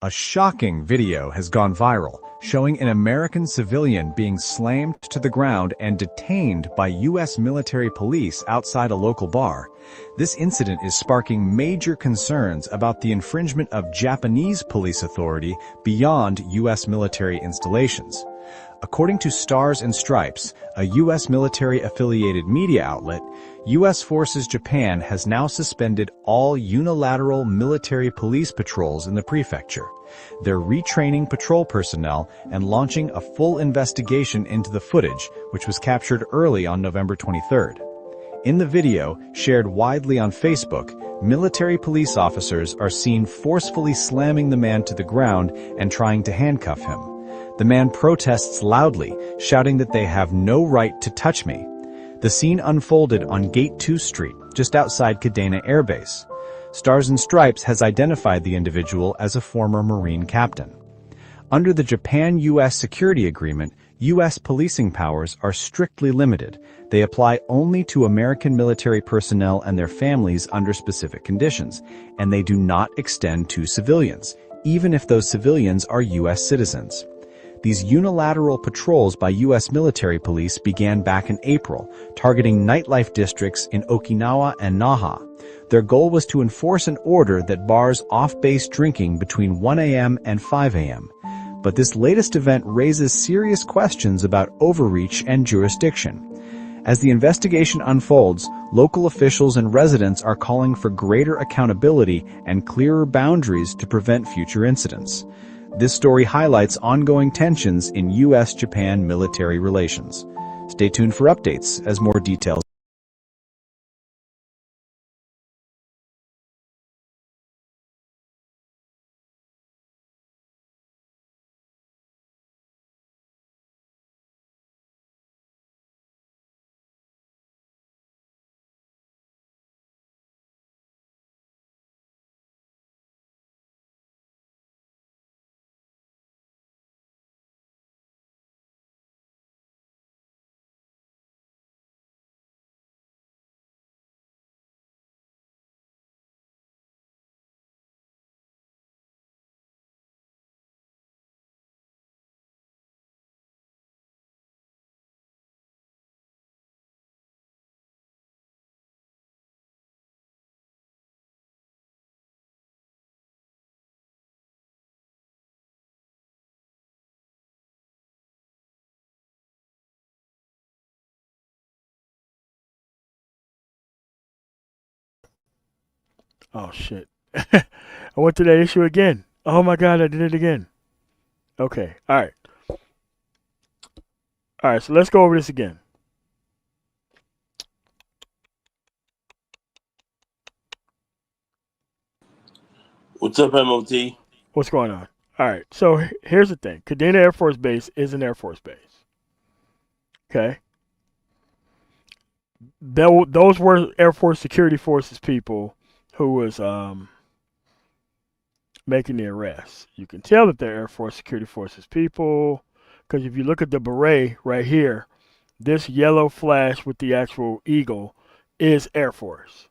A shocking video has gone viral, showing an American civilian being slammed to the ground and detained by U.S. military police outside a local bar. This incident is sparking major concerns about the infringement of Japanese police authority beyond U.S. military installations. According to Stars and Stripes, a U.S. military-affiliated media outlet, U.S. Forces Japan has now suspended all unilateral military police patrols in the prefecture. They're retraining patrol personnel and launching a full investigation into the footage, which was captured early on November 23rd. In the video, shared widely on Facebook, military police officers are seen forcefully slamming the man to the ground and trying to handcuff him. The man protests loudly, shouting that they have no right to touch me. The scene unfolded on Gate 2 Street, just outside Kadena Air Base. Stars and Stripes has identified the individual as a former Marine captain. Under the Japan-U.S. security agreement, U.S. policing powers are strictly limited. They apply only to American military personnel and their families under specific conditions, and they do not extend to civilians, even if those civilians are U.S. citizens. These unilateral patrols by U.S. military police began back in April, targeting nightlife districts in Okinawa and Naha. Their goal was to enforce an order that bars off-base drinking between 1 a.m. and 5 a.m. But this latest event raises serious questions about overreach and jurisdiction. As the investigation unfolds, local officials and residents are calling for greater accountability and clearer boundaries to prevent future incidents. This story highlights ongoing tensions in U.S.-Japan military relations. Stay tuned for updates as more details. Oh shit. I went to that issue again. Oh my god, I did it again. Okay. All right. All right, so let's go over this again. What's up, MOT? What's going on? All right. So here's the thing. Kadena Air Force Base is an Air Force base. Okay. Those were Air Force Security Forces people who was making the arrests. You can tell that they're Air Force Security Forces people because if you look at the beret right here, this yellow flash with the actual eagle is Air Force.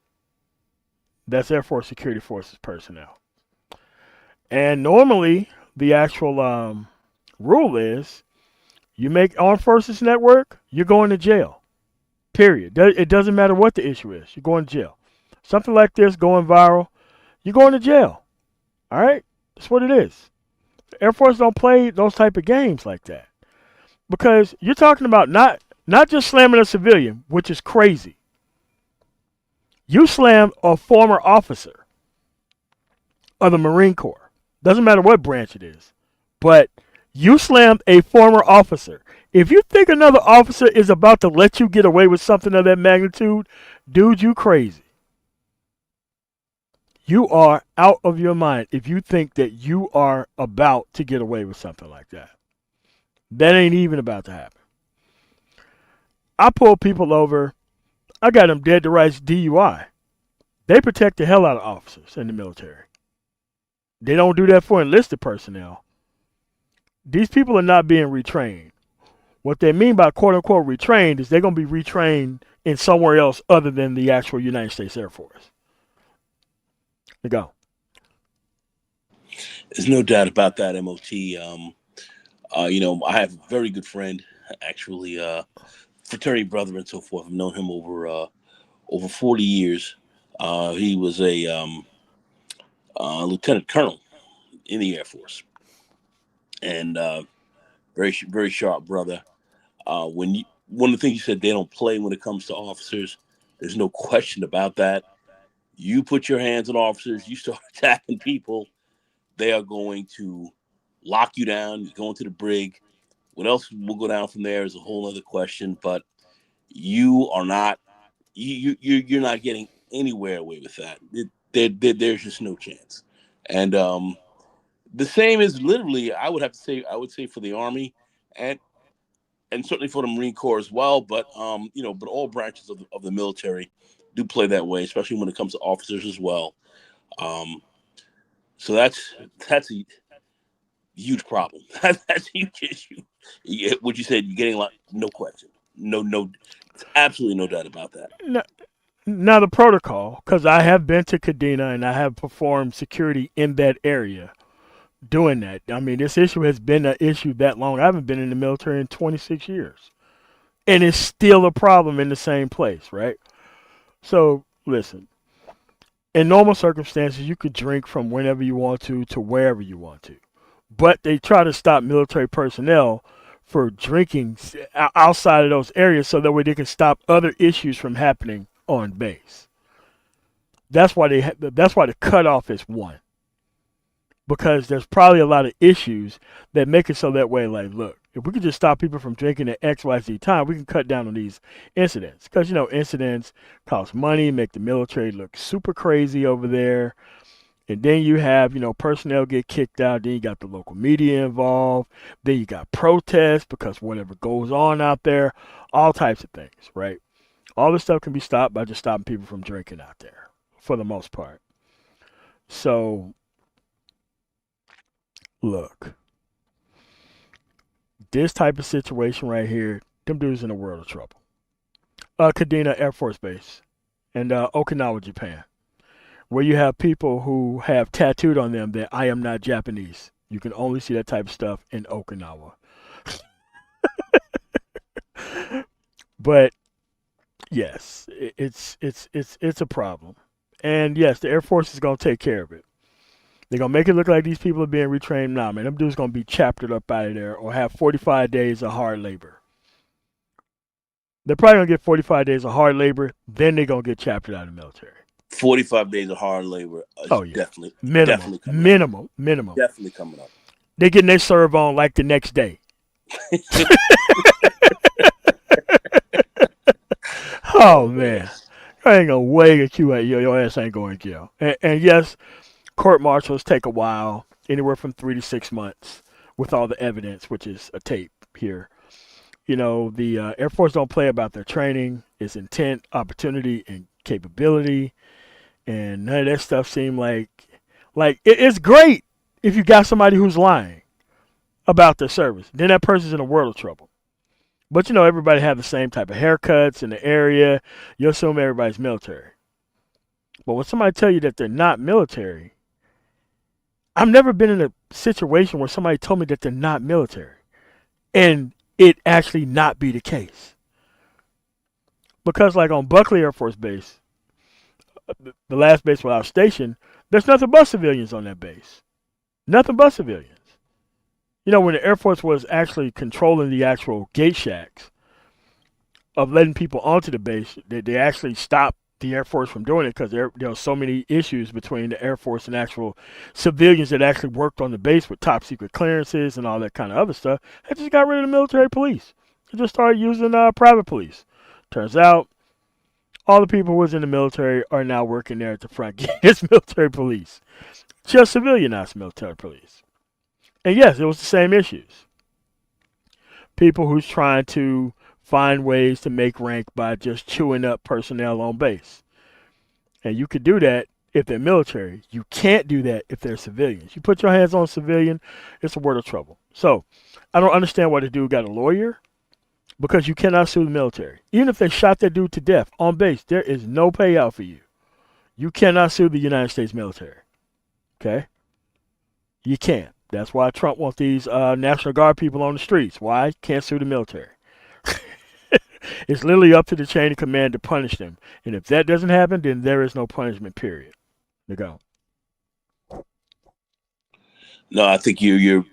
That's Air Force Security Forces personnel. And normally, the actual rule is you make Armed Forces Network, you're going to jail. Period. It doesn't matter what the issue is. You're going to jail. Something like this going viral, you're going to jail. All right? That's what it is. The Air Force don't play those type of games like that. Because you're talking about not just slamming a civilian, which is crazy. You slammed a former officer of the Marine Corps. Doesn't matter what branch it is. But you slammed a former officer. If you think another officer is about to let you get away with something of that magnitude, dude, you crazy. You are out of your mind if you think that you are about to get away with something like that. That ain't even about to happen. I pull people over. I got them dead to rights DUI. They protect the hell out of officers in the military. They don't do that for enlisted personnel. These people are not being retrained. What they mean by quote unquote retrained is they're going to be retrained in somewhere else other than the actual United States Air Force. There you go. There's no doubt about that, MOT. I have a very good friend, actually, fraternity brother and so forth. I've known him over 40 years. He was a lieutenant colonel in the Air Force, and very sharp brother. One of the things you said, they don't play when it comes to officers. There's no question about that. You put your hands on officers, you start attacking people, they are going to lock you down. You go into the brig. What else will go down from there is a whole other question. But you are not you're not getting anywhere away with that. There's just no chance. And the same is literally, I would say for the Army and certainly for the Marine Corps as well. But but all branches of the military do play that way, especially when it comes to officers as well. So that's a huge problem. That's a huge issue. What you said, you're getting a lot, no question, no, absolutely no doubt about that. Now the protocol, because I have been to Kadena and I have performed security in that area doing that. I mean, this issue has been an issue that long. I haven't been in the military in 26 years. And it's still a problem in the same place, right? So, listen, in normal circumstances, you could drink from whenever you want to wherever you want to. But they try to stop military personnel for drinking outside of those areas so that way they can stop other issues from happening on base. That's why the cutoff is 1. Because there's probably a lot of issues that make it so that way. Like, look, if we could just stop people from drinking at XYZ time, we can cut down on these incidents. Because, incidents cost money, make the military look super crazy over there. And then you have, personnel get kicked out. Then you got the local media involved. Then you got protests because whatever goes on out there, all types of things, right? All this stuff can be stopped by just stopping people from drinking out there for the most part. So, look, this type of situation right here, them dudes in a world of trouble. Kadena Air Force Base and Okinawa, Japan, where you have people who have tattooed on them that I am not Japanese. You can only see that type of stuff in Okinawa. But yes, it's a problem. And yes, the Air Force is going to take care of it. They're going to make it look like these people are being retrained. Nah, man, them dudes going to be chaptered up out of there or have 45 days of hard labor. They're probably going to get 45 days of hard labor, then they're going to get chaptered out of the military. 45 days of hard labor is definitely minimum. Definitely coming up. They're getting their serve on like the next day. Oh, man. I ain't going to wait at you. Your ass ain't going to jail. And yes, court martials take a while, anywhere from 3 to 6 months with all the evidence, which is a tape here. The Air Force don't play about their training, its intent, opportunity, and capability. And none of that stuff seemed like it's great if you got somebody who's lying about their service. Then that person's in a world of trouble. But everybody have the same type of haircuts in the area. You assume everybody's military. But when somebody tell you that they're not military, I've never been in a situation where somebody told me that they're not military and it actually not be the case. Because like on Buckley Air Force Base, the last base where I was stationed, there's nothing but civilians on that base. Nothing but civilians. When the Air Force was actually controlling the actual gate shacks of letting people onto the base, they actually stopped the Air Force from doing it because there were so many issues between the Air Force and actual civilians that actually worked on the base with top secret clearances and all that kind of other stuff. They just got rid of the military police. They just started using private police. Turns out, all the people who was in the military are now working there at the front gate as military police. Just civilianized military police. And yes, it was the same issues. People who's trying to find ways to make rank by just chewing up personnel on base. And you could do that if they're military. You can't do that if they're civilians. You put your hands on a civilian, it's a world of trouble. So, I don't understand why the dude got a lawyer, because you cannot sue the military. Even if they shot that dude to death on base, there is no payout for you. You cannot sue the United States military. Okay? You can't. That's why Trump wants these National Guard people on the streets. Why? Can't sue the military. It's literally up to the chain of command to punish them. And if that doesn't happen, then there is no punishment, period. To go. No, I think you're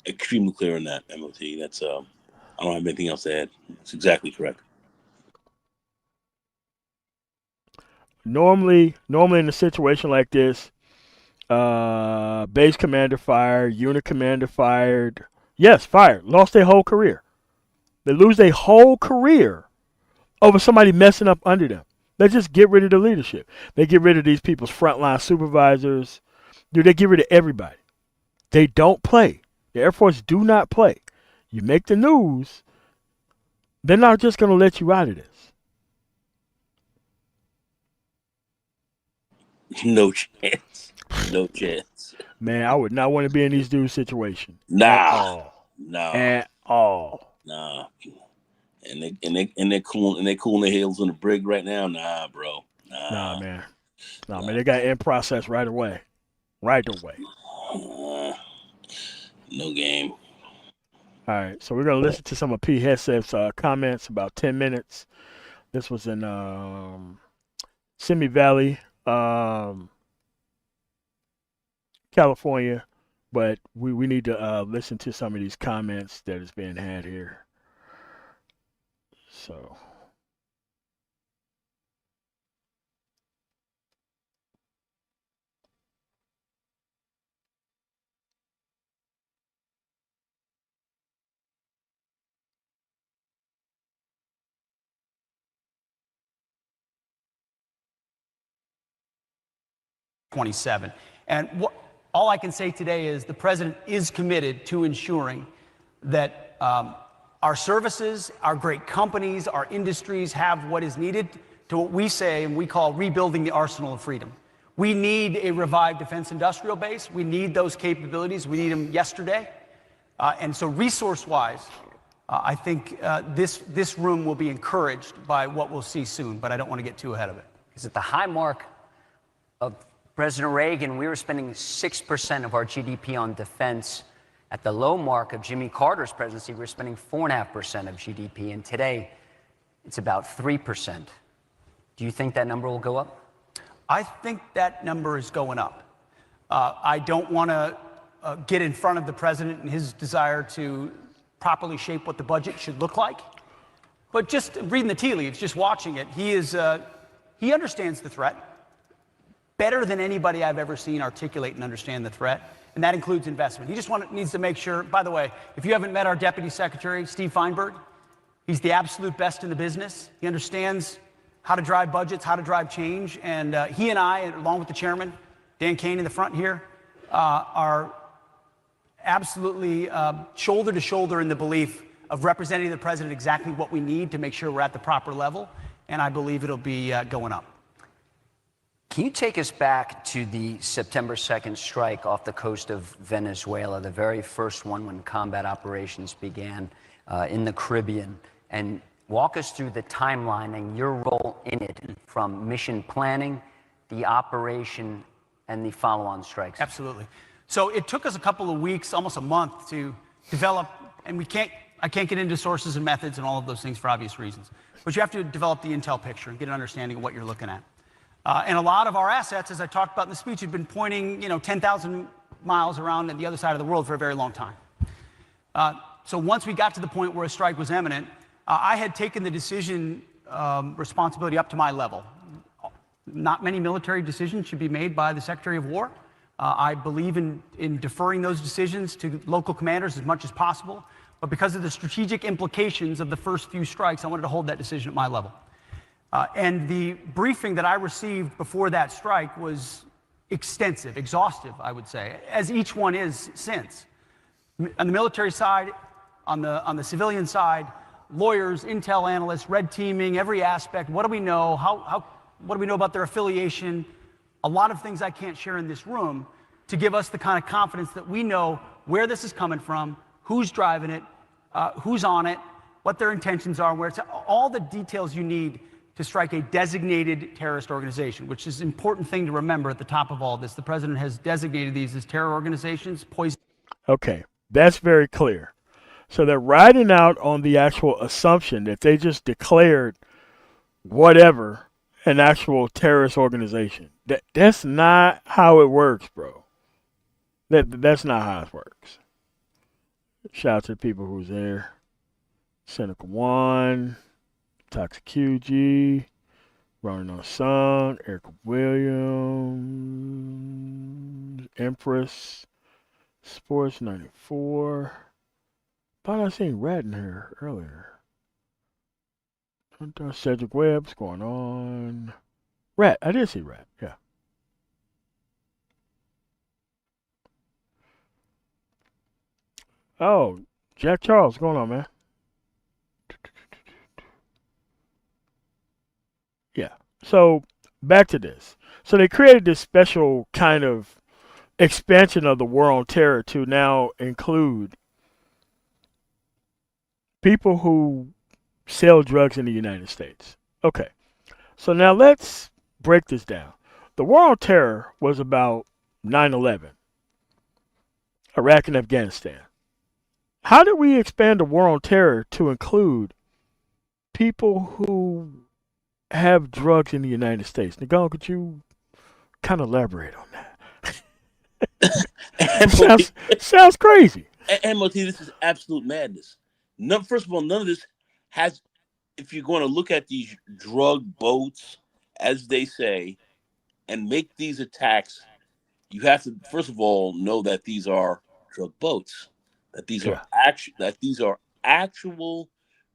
extremely clear on that, MOT. That's I don't have anything else to add. It's exactly correct. Normally in a situation like this, base commander fired, unit commander fired. Yes, fired. Lost their whole career. They lose their whole career over somebody messing up under them. They just get rid of the leadership. They get rid of these people's frontline supervisors. They get rid of everybody. They don't play. The Air Force do not play. You make the news, they're not just going to let you out of this. No chance. No chance. Man, I would not want to be in these dudes' situation. Nah. At all. Nah. And they're cooling their heels on the brig right now. Nah, bro. Nah, man. They got in process right away. Right away. No game. All right, so we're gonna listen to some of Pete Hegseth's comments, about 10 minutes. This was in Simi Valley, California, but we need to listen to some of these comments that is being had here. So. '27. And all I can say today is the president is committed to ensuring that our services, our great companies, our industries have what is needed to what we say and we call rebuilding the arsenal of freedom. We need a revived defense industrial base. We need those capabilities. We need them yesterday. And so resource-wise, I think this room will be encouraged by what we'll see soon, but I don't want to get too ahead of it. Because at the high mark of President Reagan, we were spending 6% of our GDP on defense. At the low mark of Jimmy Carter's presidency, we were spending 4.5% of GDP, and today it's about 3%. Do you think that number will go up? I think that number is going up. I don't want to get in front of the president and his desire to properly shape what the budget should look like. But just reading the tea leaves, just watching it, he understands the threat better than anybody I've ever seen articulate and understand the threat, and that includes investment. He just needs to make sure, by the way, if you haven't met our Deputy Secretary, Steve Feinberg, he's the absolute best in the business. He understands how to drive budgets, how to drive change, and he and I, along with the chairman, Dan Kane in the front here, are absolutely shoulder to shoulder in the belief of representing the president exactly what we need to make sure we're at the proper level, and I believe it'll be going up. Can you take us back to the September 2nd strike off the coast of Venezuela, the very first one when combat operations began in the Caribbean, and walk us through the timeline and your role in it, from mission planning, the operation, and the follow-on strikes? Absolutely. So it took us a couple of weeks, almost a month, to develop, and I can't get into sources and methods and all of those things for obvious reasons, but you have to develop the intel picture and get an understanding of what you're looking at. And a lot of our assets, as I talked about in the speech, have been pointing, 10,000 miles around on the other side of the world for a very long time. So once we got to the point where a strike was imminent, I had taken the decision responsibility up to my level. Not many military decisions should be made by the Secretary of War. I believe in deferring those decisions to local commanders as much as possible. But because of the strategic implications of the first few strikes, I wanted to hold that decision at my level. And the briefing that I received before that strike was extensive, exhaustive, I would say, as each one is since. On the military side, on the civilian side, lawyers, intel analysts, red teaming, every aspect. What do we know? What do we know about their affiliation? A lot of things I can't share in this room to give us the kind of confidence that we know where this is coming from, who's driving it, who's on it, what their intentions are, where it's all the details you need to strike a designated terrorist organization, which is an important thing to remember at the top of all this. The president has designated these as terror organizations, poison. Okay, that's very clear. So they're riding out on the actual assumption that they just declared whatever an actual terrorist organization. That's not how it works, bro. That's not how it works. Shout out to the people who's there. Cynical One, Toxic QG, Ronan Unsung, Eric Williams, Empress, Sports 94. Thought I seen Rat in here earlier. Cedric Webb's going on. Rat, I did see Rat, yeah. Oh, Jack Charles, what's going on, man? Yeah. So back to this. So they created this special kind of expansion of the war on terror to now include people who sell drugs in the United States. Okay. So now let's break this down. The war on terror was about 9/11, Iraq and Afghanistan. How did we expand the war on terror to include people who have drugs in the United States? Nagano, could you kind of elaborate on that? sounds crazy. MOT, this is absolute madness. First of all, none of this has, if you're going to look at these drug boats, as they say, and make these attacks, you have to, first of all, know that these are drug boats, that these are actual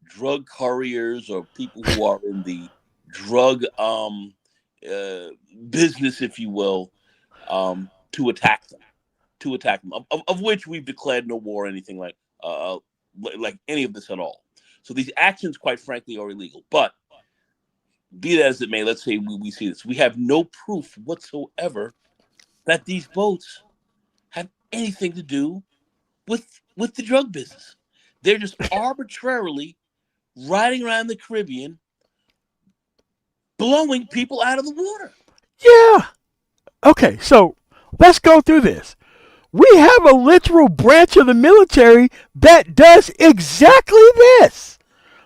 drug couriers or people who are in the drug business, if you will, to attack them, of which we've declared no war or anything like any of this at all. So these actions, quite frankly, are illegal. But be that as it may, let's say we see this. We have no proof whatsoever that these boats have anything to do with the drug business. They're just arbitrarily riding around the Caribbean, blowing people out of the water. Yeah. Okay, so let's go through this. We have a literal branch of the military that does exactly this.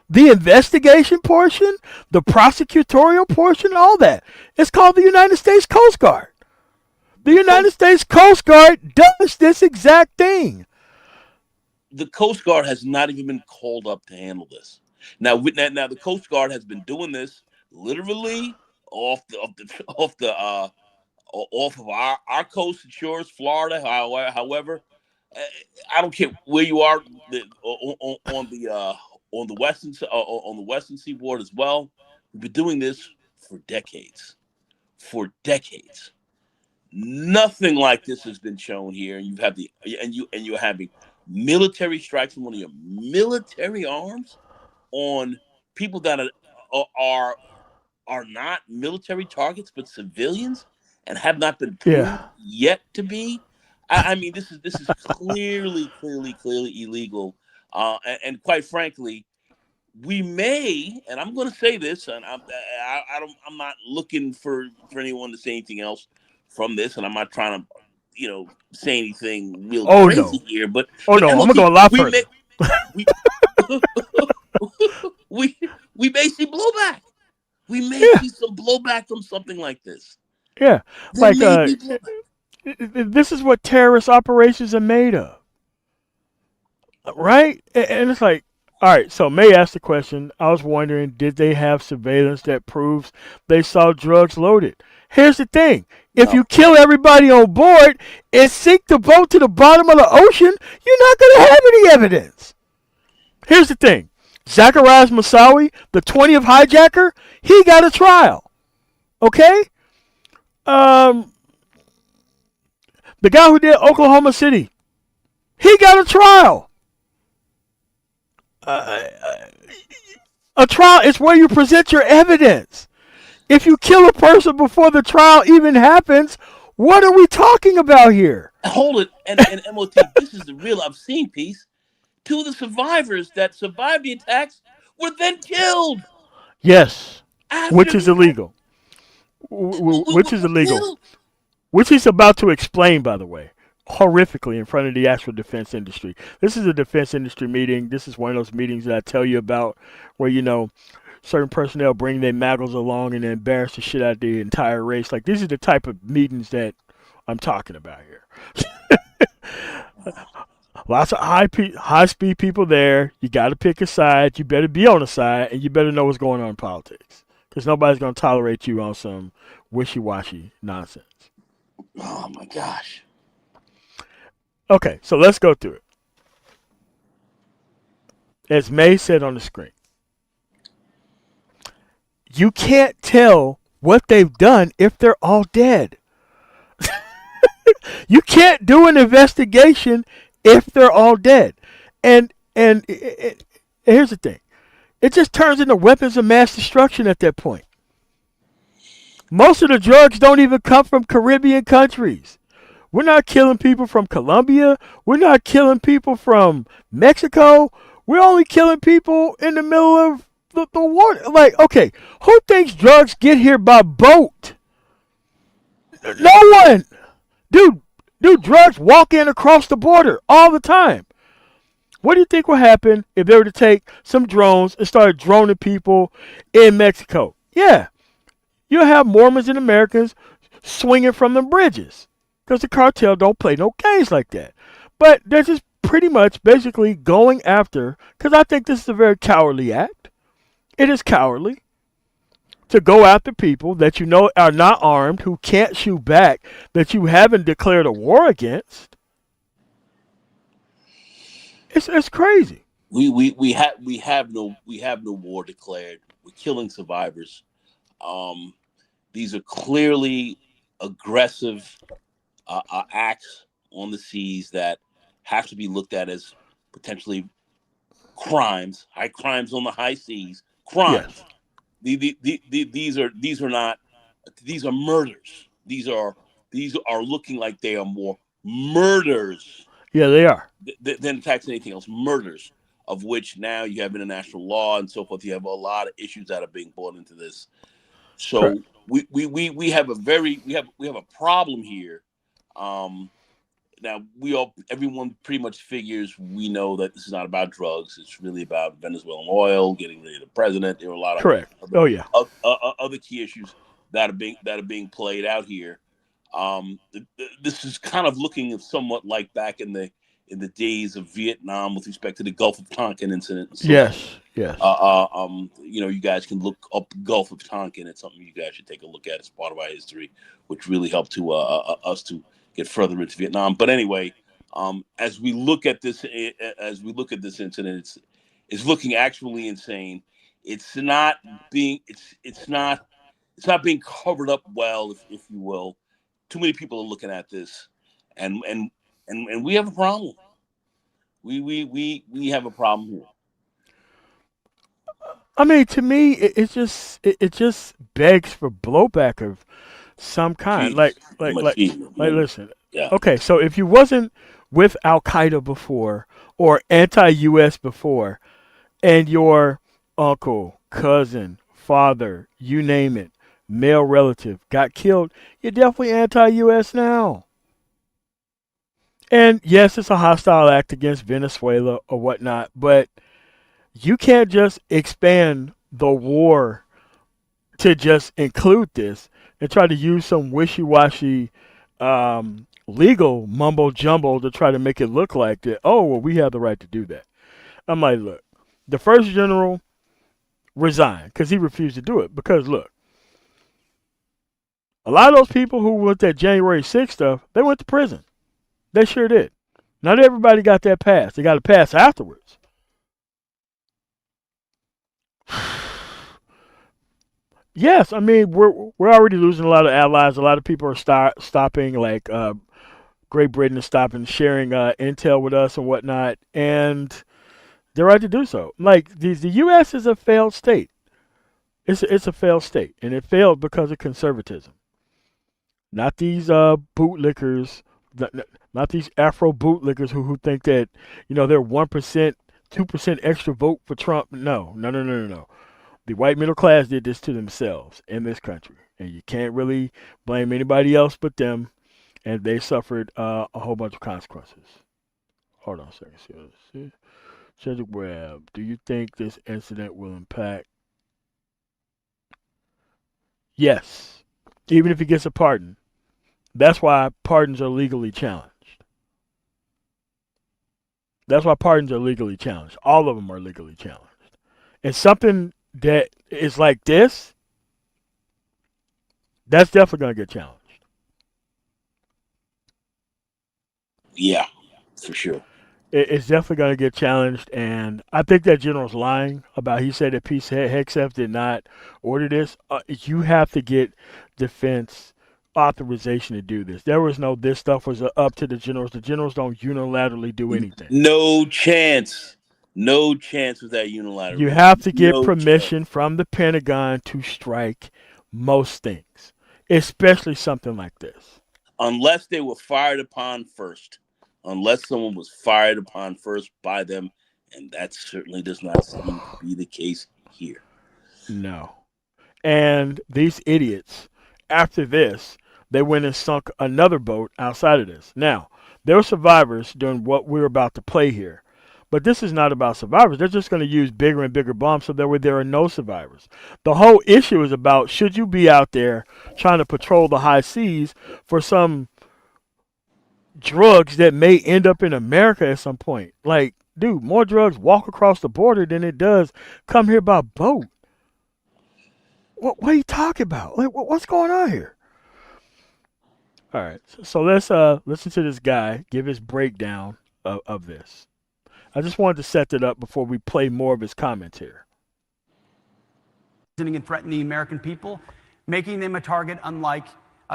The investigation portion, the prosecutorial portion, all that. It's called the United States Coast Guard. The United States Coast Guard does this exact thing. The Coast Guard has not even been called up to handle this. Now the Coast Guard has been doing this literally off of our coast and shores, Florida. However, I don't care where you are on the western seaboard as well. We've been doing this for decades. Nothing like this has been shown here. You're having military strikes from one of your military arms on people that are not military targets but civilians and have not been proven yet to be. I mean, this is clearly illegal. And quite frankly, we may, and I'm going to say this, and I'm not looking for anyone to say anything else from this, and I'm not trying to, say anything real crazy here. But I'm going to go a lot further. We may see blowback. We may see some blowback from something like this. Yeah, this is what terrorist operations are made of, right? And it's like, all right, so May asked the question, I was wondering, did they have surveillance that proves they saw drugs loaded? Here's the thing. If you kill everybody on board and sink the boat to the bottom of the ocean, you're not going to have any evidence. Here's the thing. Zacharias Moussaoui, the 20th hijacker, he got a trial. Okay? The guy who did Oklahoma City, he got a trial. A trial is where you present your evidence. If you kill a person before the trial even happens, what are we talking about here? Hold it. And MOT, this is the real obscene piece. Two of the survivors that survived the attacks were then killed. Yes. African which is American illegal. Which is illegal. killed. Which he's about to explain, by the way, horrifically in front of the actual defense industry. This is a defense industry meeting. This is one of those meetings that I tell you about where, certain personnel bring their maggots along and embarrass the shit out of the entire race. Like, these are the type of meetings that I'm talking about here. Lots of high speed people there. You got to pick a side. You better be on a side, and you better know what's going on in politics, because nobody's going to tolerate you on some wishy-washy nonsense. Oh my gosh. Okay, so let's go through it. As May said on the screen, you can't tell what they've done if they're all dead. You can't do an investigation if they're all dead. And here's the thing. It just turns into weapons of mass destruction at that point. Most of the drugs don't even come from Caribbean countries. We're not killing people from Colombia. We're not killing people from Mexico. We're only killing people in the middle of the water. Like, okay, who thinks drugs get here by boat? No one. Dude, drugs walk in across the border all the time. What do you think will happen if they were to take some drones and start droning people in Mexico? Yeah, you'll have Mormons and Americans swinging from the bridges because the cartel don't play no games like that. But they're just pretty much basically going after, because I think this is a very cowardly act. It is cowardly to go after people that you know are not armed, who can't shoot back, that you haven't declared a war against. It's crazy. We have no war declared. We're killing survivors. These are clearly aggressive acts on the seas that have to be looked at as potentially crimes, high crimes on the high seas, crimes. Yes. These are murders. These are looking like they are more murders. Yeah, they are. Than attacks anything else. Murders, of which now you have international law and so forth. You have a lot of issues that are being brought into this. So correct. we have a problem here. Now everyone pretty much figures we know that this is not about drugs. It's really about Venezuelan oil, getting rid of the president. There are a lot of correct. Other key issues that are being played out here. This is kind of looking somewhat like back in the days of Vietnam with respect to the Gulf of Tonkin incident. So, yes. You guys can look up Gulf of Tonkin. It's something you guys should take a look at as part of our history, which really helped to us to get further into Vietnam. But anyway, as we look at this incident, it's looking actually insane. It's not being covered up well, if you will. Too many people are looking at this, and we have a problem. We have a problem here. I mean, to me, it just begs for blowback of some kind. Like, listen. Yeah. Okay, so if you wasn't with Al Qaeda before or anti-U.S. before, and your uncle, cousin, father, you name it, male relative got killed, you're definitely anti-U.S. now. And yes, it's a hostile act against Venezuela or whatnot, but you can't just expand the war to just include this and try to use some wishy-washy legal mumbo-jumbo to try to make it look like that, oh, well, we have the right to do that. I'm like, look, the first general resigned because he refused to do it. Because, look, a lot of those people who went that January 6th stuff, they went to prison. They sure did. Not everybody got that pass. They got a pass afterwards. Yes, I mean, we're already losing a lot of allies. A lot of people are stopping, like Great Britain is stopping sharing intel with us and whatnot, and they're right to do so. Like, the U.S. is a failed state. It's a failed state, and it failed because of conservatism. Not these bootlickers, not these Afro bootlickers who think that, they're 1%, 2% extra vote for Trump. No. The white middle class did this to themselves in this country, and you can't really blame anybody else but them. And they suffered a whole bunch of consequences. Hold on a second. See. Cedric Webb, do you think this incident will impact? Yes, even if he gets a pardon. That's why pardons are legally challenged. That's why pardons are legally challenged. All of them are legally challenged. And something that is like this, that's definitely going to get challenged. Yeah, for sure. It's definitely going to get challenged, and I think that general's lying about. He said that Pete Hegseth did not order this. You have to get defense authorization to do this. There was no this stuff was up to the generals. The generals don't unilaterally do anything. No chance. No chance with that unilateral. You have to get permission from the Pentagon to strike most things, especially something like this. Unless they were fired upon first. Unless someone was fired upon first by them, and that certainly does not seem to be the case here. No. And these idiots, after this, they went and sunk another boat outside of this. Now, there were survivors during what we're about to play here. But this is not about survivors. They're just going to use bigger and bigger bombs so that there are no survivors. The whole issue is about should you be out there trying to patrol the high seas for some drugs that may end up in America at some point. Like, dude, more drugs walk across the border than it does come here by boat. What are you talking about? Like, what's going on here? All right, so let's listen to this guy give his breakdown of this. I just wanted to set that up before we play more of his comments here. And threaten the American people, making them a target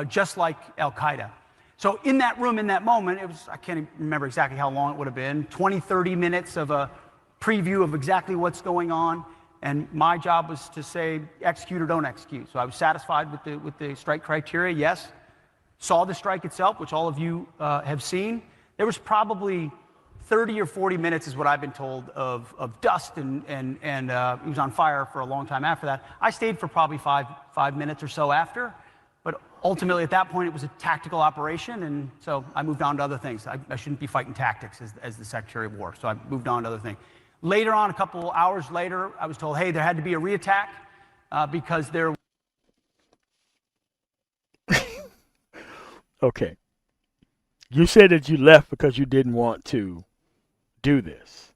just like Al-Qaeda. So in that room, in that moment, it was, I can't remember exactly how long it would have been, 20, 30 minutes of a preview of exactly what's going on. And my job was to say, execute or don't execute. So I was satisfied with the strike criteria, yes. Saw the strike itself, which all of you have seen. There was probably 30 or 40 minutes is what I've been told of dust, and it was on fire for a long time after that. I stayed for probably five minutes or so after. But ultimately, at that point, it was a tactical operation, and so I moved on to other things. I shouldn't be fighting tactics as the Secretary of War, so I moved on to other things. Later on, a couple hours later, I was told, hey, there had to be a reattack because there... Okay. You said that you left because you didn't want to do this.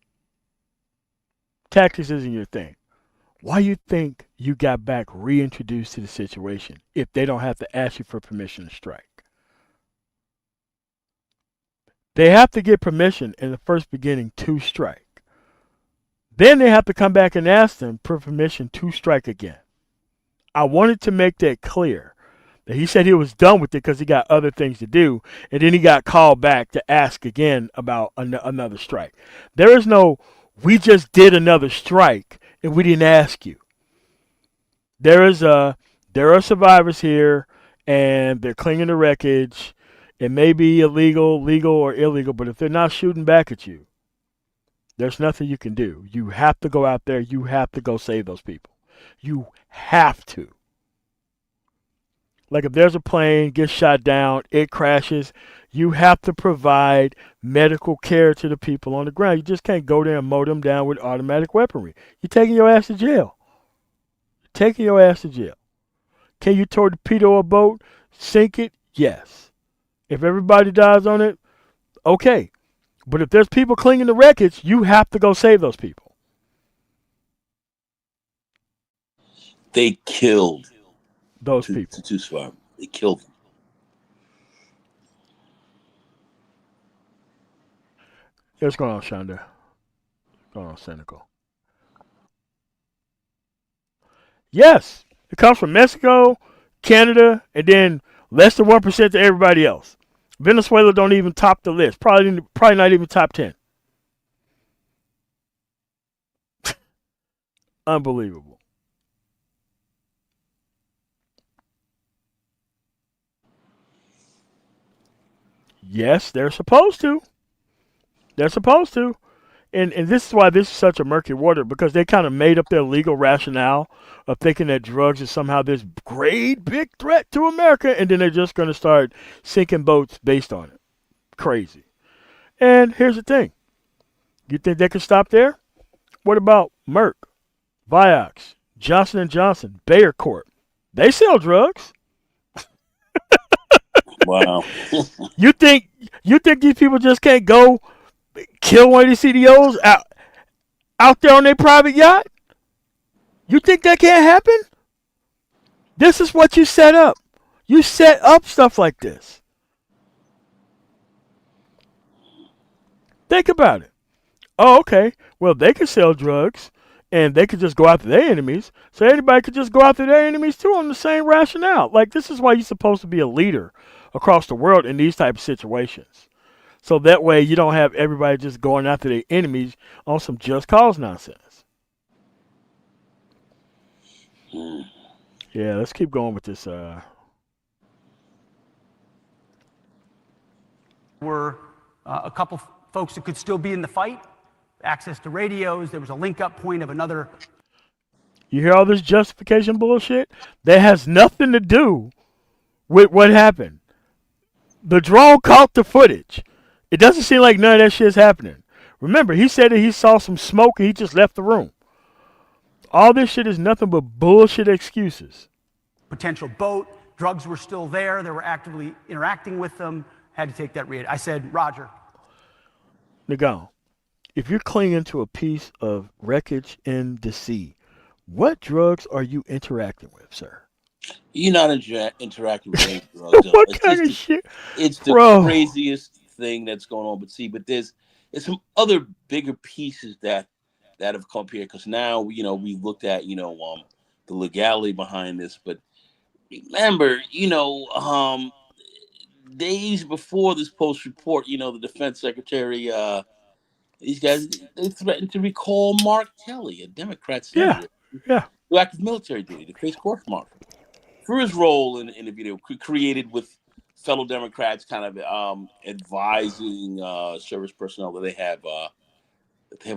Tactics isn't your thing. Why you think you got back reintroduced to the situation if they don't have to ask you for permission to strike? They have to get permission in the first beginning to strike. Then they have to come back and ask them for permission to strike again. I wanted to make that clear. That he said he was done with it because he got other things to do, and then he got called back to ask again about another strike. There is no, we just did another strike and we didn't ask you. There are survivors here, and they're cleaning the wreckage. It may be illegal, legal, or illegal, but if they're not shooting back at you, there's nothing you can do. You have to go out there. You have to go save those people. You have to. Like if there's a plane, gets shot down, it crashes, you have to provide medical care to the people on the ground. You just can't go there and mow them down with automatic weaponry. You're taking your ass to jail. Can you torpedo a boat, sink it? Yes. If everybody dies on it, okay. But if there's people clinging to wreckage, you have to go save those people. They killed those people. To survive. They killed them. What's going on, Shonda? What's going on, Cynical? Yes, it comes from Mexico, Canada, and then less than 1% to everybody else. Venezuela don't even top the list. Probably not even top 10. Unbelievable. Yes, they're supposed to. and this is why this is such a murky water, because they kind of made up their legal rationale of thinking that drugs is somehow this great big threat to America, and then they're just going to start sinking boats based on it. Crazy. And here's the thing. You think they can stop there? What about Merck, Vioxx, Johnson & Johnson, Bayer Corp? They sell drugs. Wow. You think these people just can't go kill one of these CDOs out there on their private yacht? You think that can't happen? This is what you set up. You set up stuff like this. Think about it. Oh, okay. Well, they could sell drugs, and they could just go after their enemies. So anybody could just go after their enemies too on the same rationale. Like, this is why you're supposed to be a leader across the world in these type of situations. So that way you don't have everybody just going after their enemies on some just cause nonsense. Yeah, let's keep going with this. Were a couple folks that could still be in the fight, access to radios. There was a link-up point of another. You hear all this justification bullshit? That has nothing to do with what happened. The drone caught the footage. It doesn't seem like none of that shit is happening. Remember, he said that he saw some smoke and he just left the room. All this shit is nothing but bullshit excuses. Potential boat. Drugs were still there. They were actively interacting with them. Had to take that read. I said, Roger. Nagano, if you're clinging to a piece of wreckage in the sea, what drugs are you interacting with, sir? You're not interacting with any drugs. What kind of shit? It's the craziest thing that's going on. But there's some other bigger pieces that have come up here, because now we looked at the legality behind this. But remember, days before this Post report, the defense secretary, these guys, they threatened to recall Mark Kelly, a Democrat senator, to active military duty, to face court martial for his role in a video created with fellow Democrats, kind of advising service personnel that they have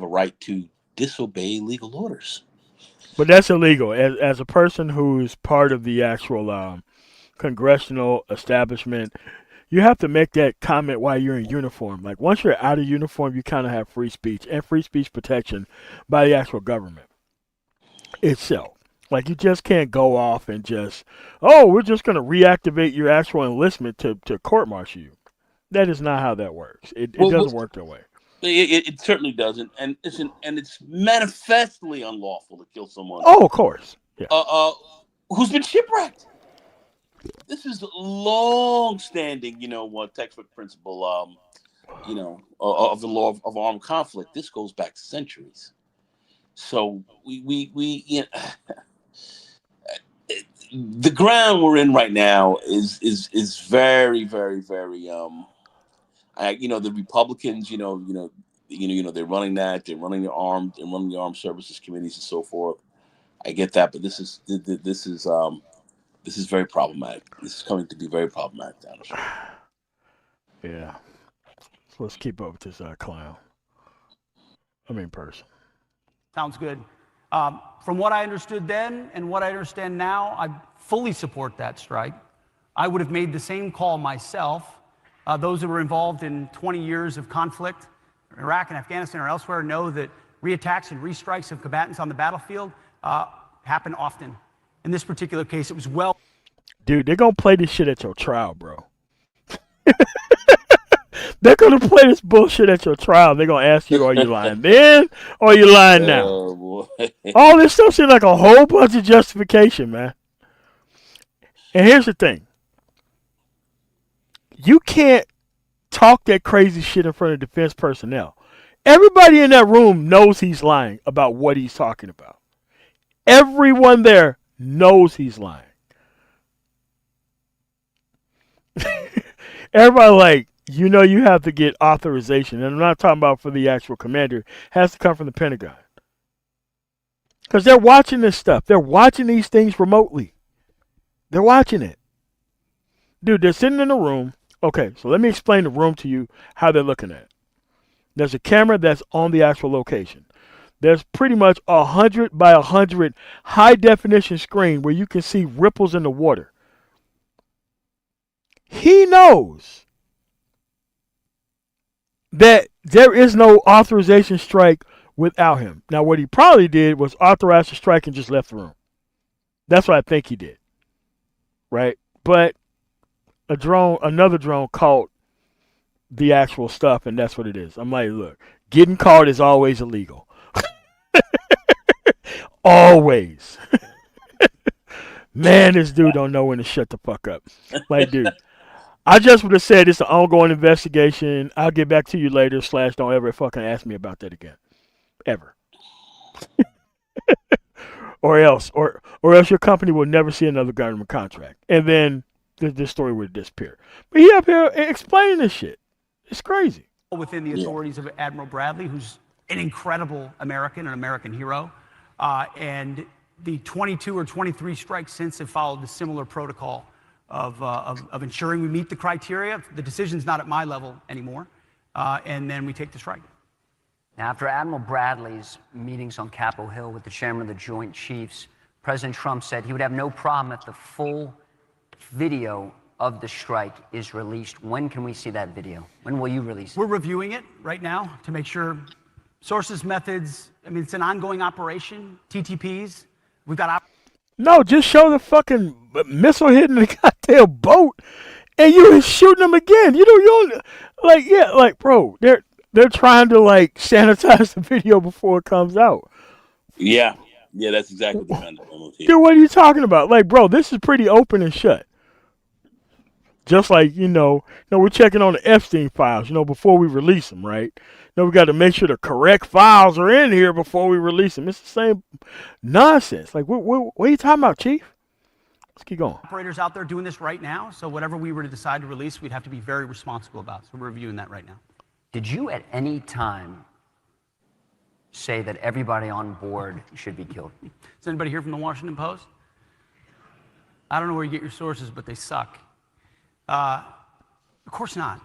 a right to disobey legal orders. But that's illegal. As a person who's part of the actual congressional establishment, you have to make that comment while you're in uniform. Like, once you're out of uniform, you kind of have free speech and free speech protection by the actual government itself. Like, you just can't go off and just, we're just going to reactivate your actual enlistment to court-martial you. That is not how that works. It doesn't work that way. It certainly doesn't, and it's manifestly unlawful to kill someone. Oh, of course. Yeah. Who's been shipwrecked. This is long-standing, textbook principle, of the law of armed conflict. This goes back centuries. So we the ground we're in right now is very, very, very the Republicans, they're running that, they're running the armed services committees and so forth. I get that, but this is very problematic. This is coming to be very problematic down the street. Yeah. So let's keep up with this clown. Person. Sounds good. From what I understood then and what I understand now, I fully support that strike. I would have made the same call myself. Those who were involved in 20 years of conflict in Iraq and Afghanistan or elsewhere know that reattacks and restrikes of combatants on the battlefield happen often. In this particular case, it was Dude, they're going to play this shit at your trial, bro. They're going to play this bullshit at your trial. They're going to ask you, are you lying then or are you lying now? Oh, boy. All this stuff seems like a whole bunch of justification, man. And here's the thing. You can't talk that crazy shit in front of defense personnel. Everybody in that room knows he's lying about what he's talking about. Everyone there knows he's lying. Everybody you have to get authorization. And I'm not talking about for the actual commander. It has to come from the Pentagon. Because they're watching this stuff. They're watching these things remotely. They're watching it. Dude, they're sitting in a room. Okay, so let me explain the room to you, how they're looking at it. There's a camera that's on the actual location. There's pretty much 100 by 100 high definition screen where you can see ripples in the water. He knows that there is no authorization strike without him. Now, what he probably did was authorize the strike and just left the room. That's what I think he did. Right? But another drone caught the actual stuff, and that's what it is. I'm like, look, getting caught is always illegal. Always. Man, this dude don't know when to shut the fuck up. Like, dude, I just would have said it's an ongoing investigation. I'll get back to you later. / don't ever fucking ask me about that again. Ever. or else your company will never see another government contract. And then this story would disappear. But he up here explaining this shit. It's crazy. Within the authorities of Admiral Bradley, who's an incredible American, an American hero. And the 22 or 23 strikes since have followed the similar protocol of ensuring we meet the criteria. The decision's not at my level anymore. And then we take the strike. Now, after Admiral Bradley's meetings on Capitol Hill with the chairman of the Joint Chiefs, President Trump said he would have no problem if the full video of the strike is released. When can we see that video? When will you release it? We're reviewing it right now to make sure sources, methods. I mean, it's an ongoing operation. TTPs. We've got. No, just show the fucking missile hitting the goddamn boat, and you shooting them again. You don't like, yeah, like, bro. They're trying to like sanitize the video before it comes out. Yeah, that's exactly what they're trying to do. Dude, what are you talking about? Like, bro, this is pretty open and shut. Just like, we're checking on the Epstein files, before we release them, right? We got to make sure the correct files are in here before we release them. It's the same nonsense. Like, what are you talking about, Chief? Let's keep going. Operators out there doing this right now. So whatever we were to decide to release, we'd have to be very responsible about. So we're reviewing that right now. Did you at any time say that everybody on board should be killed? Is anybody here from the Washington Post? I don't know where you get your sources, but they suck. Of course not.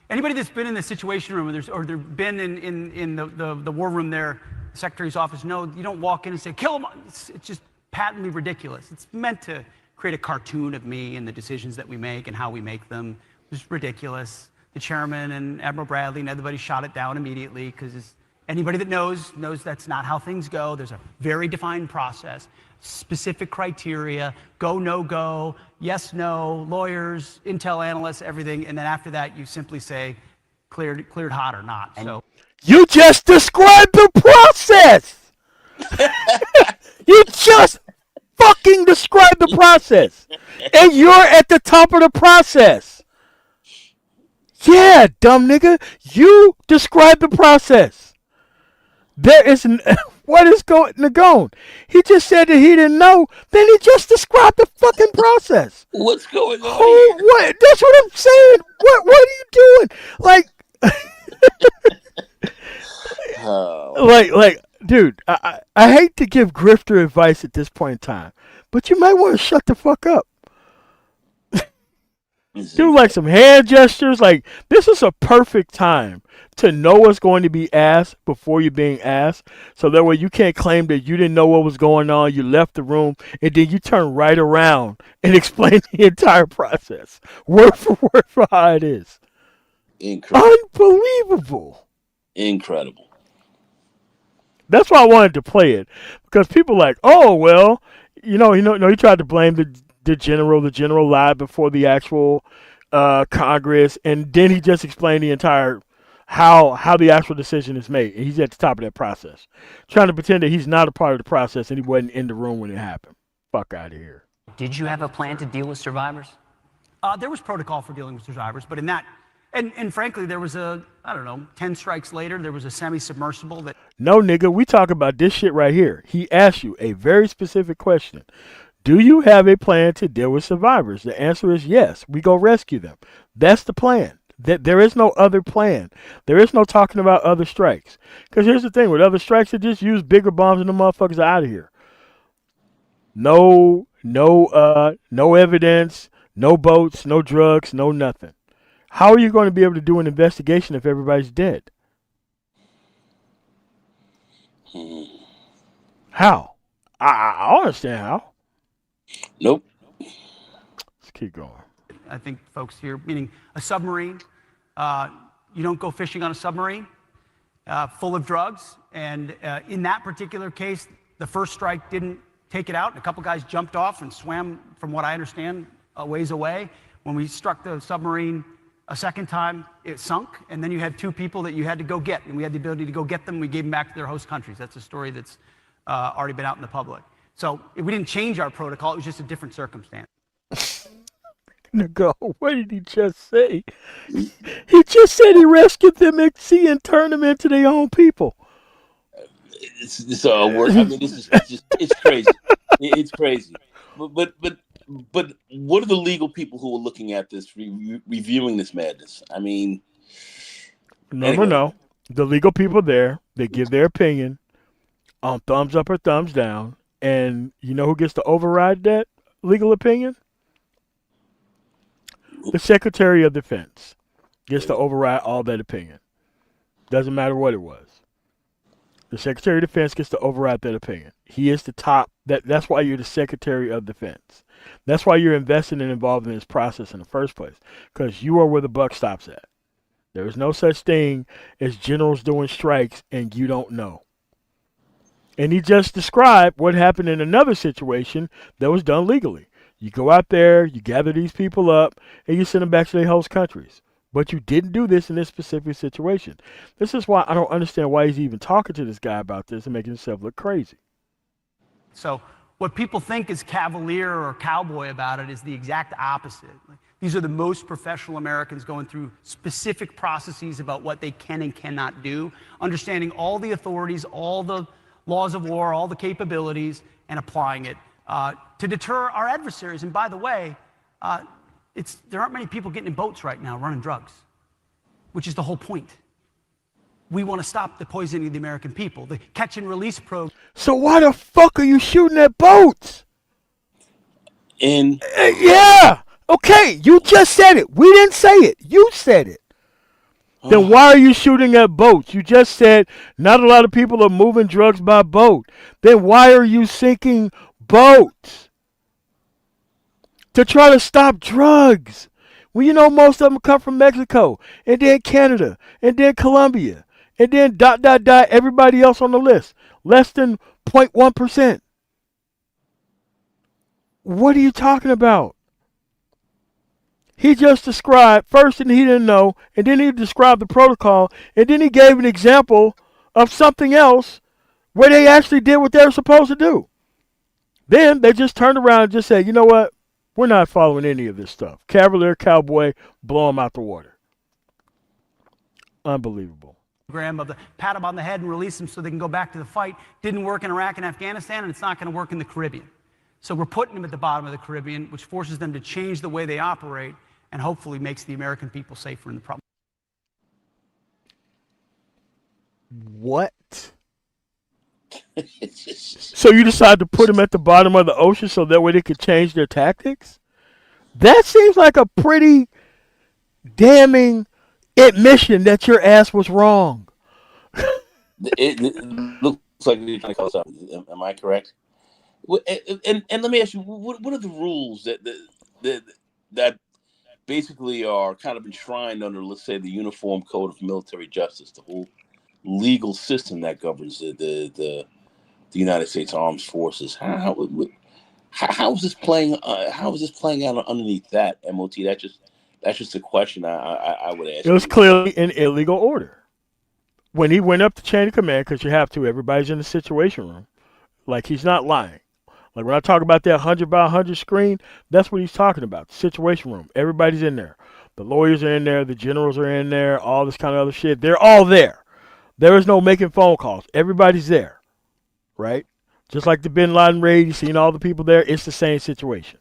Anybody that's been in the Situation Room or they've been in the war room there, the Secretary's office, no, you don't walk in and say, kill him. It's just patently ridiculous. It's meant to create a cartoon of me and the decisions that we make and how we make them. It's ridiculous. The chairman and Admiral Bradley and everybody shot it down immediately because anybody that knows that's not how things go. There's a very defined process, specific criteria, go, no go, yes, no, lawyers, intel analysts, everything. And then after that, you simply say cleared hot or not. So you just described the process. You just fucking described the process. And you're at the top of the process. Yeah, dumb nigga. You described the process. There is what is going on? He just said that he didn't know. Then he just described the fucking process. What's going on here? What? That's what I'm saying. What are you doing? Like, dude, I hate to give grifter advice at this point in time, but you might want to shut the fuck up. Do like some hand gestures. Like, this is a perfect time to know what's going to be asked before you're being asked. So that way you can't claim that you didn't know what was going on. You left the room and then you turn right around and explain the entire process. Word for word for how it is. Incredible. Unbelievable. Incredible. That's why I wanted to play it. Because people are like, oh, well, he tried to blame the general. The general lied before the actual Congress, and then he just explained the entire how the actual decision is made. And he's at the top of that process, trying to pretend that he's not a part of the process and he wasn't in the room when it happened. Fuck out of here. Did you have a plan to deal with survivors? There was protocol for dealing with survivors, but in that, and frankly, there was 10 strikes later, there was a semi-submersible that. No, nigga, we talk about this shit right here. He asked you a very specific question. Do you have a plan to deal with survivors? The answer is yes. We go rescue them. That's the plan. There is no other plan. There is no talking about other strikes. Because here's the thing. With other strikes, they just use bigger bombs and the motherfuckers are out of here. No evidence, no boats, no drugs, no nothing. How are you going to be able to do an investigation if everybody's dead? How? I understand how. Nope. Let's keep going. I think folks here, meaning a submarine. You don't go fishing on a submarine full of drugs. And in that particular case, the first strike didn't take it out. A couple guys jumped off and swam, from what I understand, a ways away. When we struck the submarine a second time, it sunk. And then you had 2 people that you had to go get. And we had the ability to go get them. We gave them back to their host countries. That's a story that's already been out in the public. So we didn't change our protocol. It was just a different circumstance. Go. What did he just say? He just said he rescued them at sea and turned them into their own people. It's a word. I mean, it's crazy. It's crazy. But what are the legal people who are looking at this, reviewing this madness? I mean, No. The legal people there, they give their opinion on thumbs up or thumbs down, and you know who gets to override that legal opinion? The Secretary of Defense gets to override all that opinion. Doesn't matter what it was. The Secretary of Defense gets to override that opinion. He is the top. That's why you're the Secretary of Defense. That's why you're invested and involved in this process in the first place, because you are where the buck stops at. There is no such thing as generals doing strikes and you don't know. And he just described what happened in another situation that was done legally. You go out there, you gather these people up, and you send them back to their host countries. But you didn't do this in this specific situation. This is why I don't understand why he's even talking to this guy about this and making himself look crazy. So what people think is cavalier or cowboy about it is the exact opposite. These are the most professional Americans going through specific processes about what they can and cannot do, understanding all the authorities, all the laws of war, all the capabilities, and applying it to deter our adversaries. And by the way, there aren't many people getting in boats right now running drugs, which is the whole point. We want to stop the poisoning of the American people. The catch and release program. So why the fuck are you shooting at boats? Yeah. Okay, you just said it. We didn't say it. You said it. Then why are you shooting at boats? You just said not a lot of people are moving drugs by boat. Then why are you sinking boats? To try to stop drugs. Well, you know most of them come from Mexico, and then Canada, and then Colombia, and then ... everybody else on the list. Less than 0.1%. What are you talking about? He just described first and he didn't know, and then he described the protocol, and then he gave an example of something else where they actually did what they were supposed to do. Then they just turned around and just said, you know what? We're not following any of this stuff. Cavalier, cowboy, blow them out the water. Unbelievable. Of the pat them on the head and release them so they can go back to the fight didn't work in Iraq and Afghanistan, and it's not going to work in the Caribbean. So we're putting them at the bottom of the Caribbean, which forces them to change the way they operate and hopefully makes the American people safer in the problem. What? So you decide to put them at the bottom of the ocean so that way they could change their tactics? That seems like a pretty damning admission that your ass was wrong. It looks like you're trying to call us up. Am I correct? And let me ask you, what are the rules that basically are kind of enshrined under, let's say, the Uniform Code of Military Justice, the whole legal system that governs the United States Armed Forces? How is this playing? How is this playing out underneath that, MOT? That's just a question I would ask. It was clearly in illegal order. When he went up the chain of command, because you have to, everybody's in the situation room. Like, he's not lying. Like, when I talk about that 100 by 100 screen, that's what he's talking about. The situation room. Everybody's in there. The lawyers are in there. The generals are in there. All this kind of other shit. They're all there. There is no making phone calls. Everybody's there. Right? Just like the Bin Laden raid, you've seen all the people there. It's the same situation.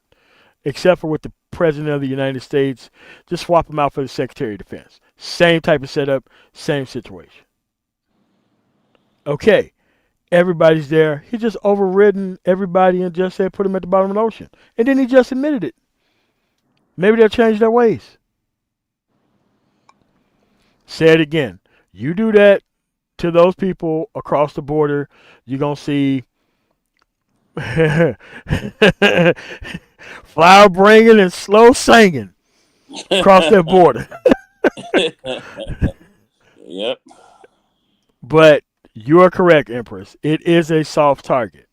Except for with the President of the United States. Just swap them out for the Secretary of Defense. Same type of setup. Same situation. Okay. Everybody's there. He just overridden everybody and just said put him at the bottom of the ocean. And then he just admitted it. Maybe they'll change their ways. Say it again. You do that, to those people across the border, you're going to see flower bringing and slow singing across that border. Yep. But you are correct, Empress. It is a soft target.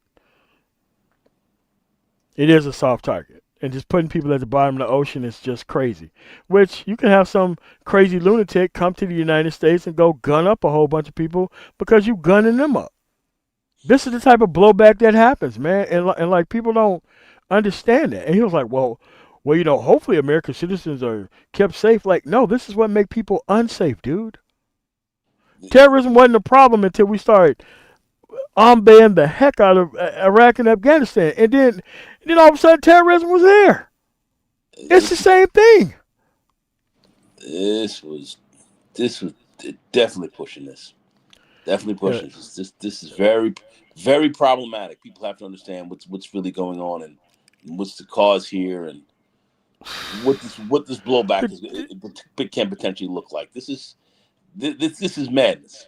It is a soft target. And just putting people at the bottom of the ocean is just crazy. Which you can have some crazy lunatic come to the United States and go gun up a whole bunch of people because you gunning them up. This is the type of blowback that happens, man. And like people don't understand that. And he was like, well, you know, hopefully American citizens are kept safe. Like, no, this is what make people unsafe, dude. Terrorism wasn't a problem until we started banning the heck out of Iraq and Afghanistan. And then all of a sudden terrorism was there. It's the same thing. This was definitely pushing this. Definitely pushing this. This is very, very problematic. People have to understand what's really going on and what's the cause here and what this blowback can potentially look like. This is madness.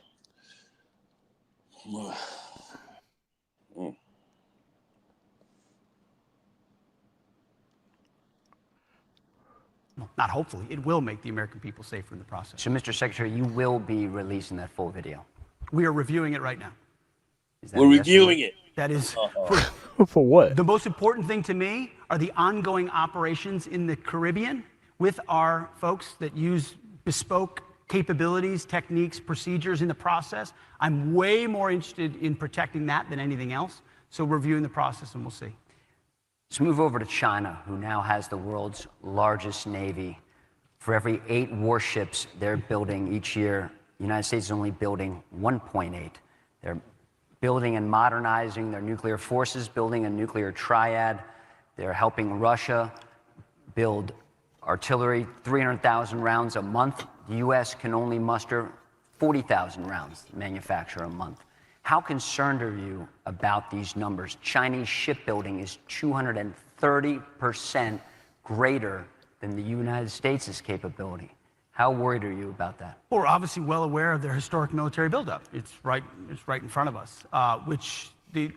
Not hopefully. It will make the American people safer in the process. So, Mr. Secretary, you will be releasing that full video. We are reviewing it right now. We're reviewing it. That is For what? the most important thing to me are the ongoing operations in the Caribbean with our folks that use bespoke capabilities, techniques, procedures in the process. I'm way more interested in protecting that than anything else. So we're reviewing the process and we'll see. Let's move over to China, who now has the world's largest navy. For every 8 warships they're building each year, the United States is only building 1.8. They're building and modernizing their nuclear forces, building a nuclear triad. They're helping Russia build artillery, 300,000 rounds a month. The U.S. can only muster 40,000 rounds manufacture a month. How concerned are you about these numbers? Chinese shipbuilding is 230% greater than the United States' capability. How worried are you about that? Well, we're obviously well aware of their historic military buildup. It's right in front of us. Which the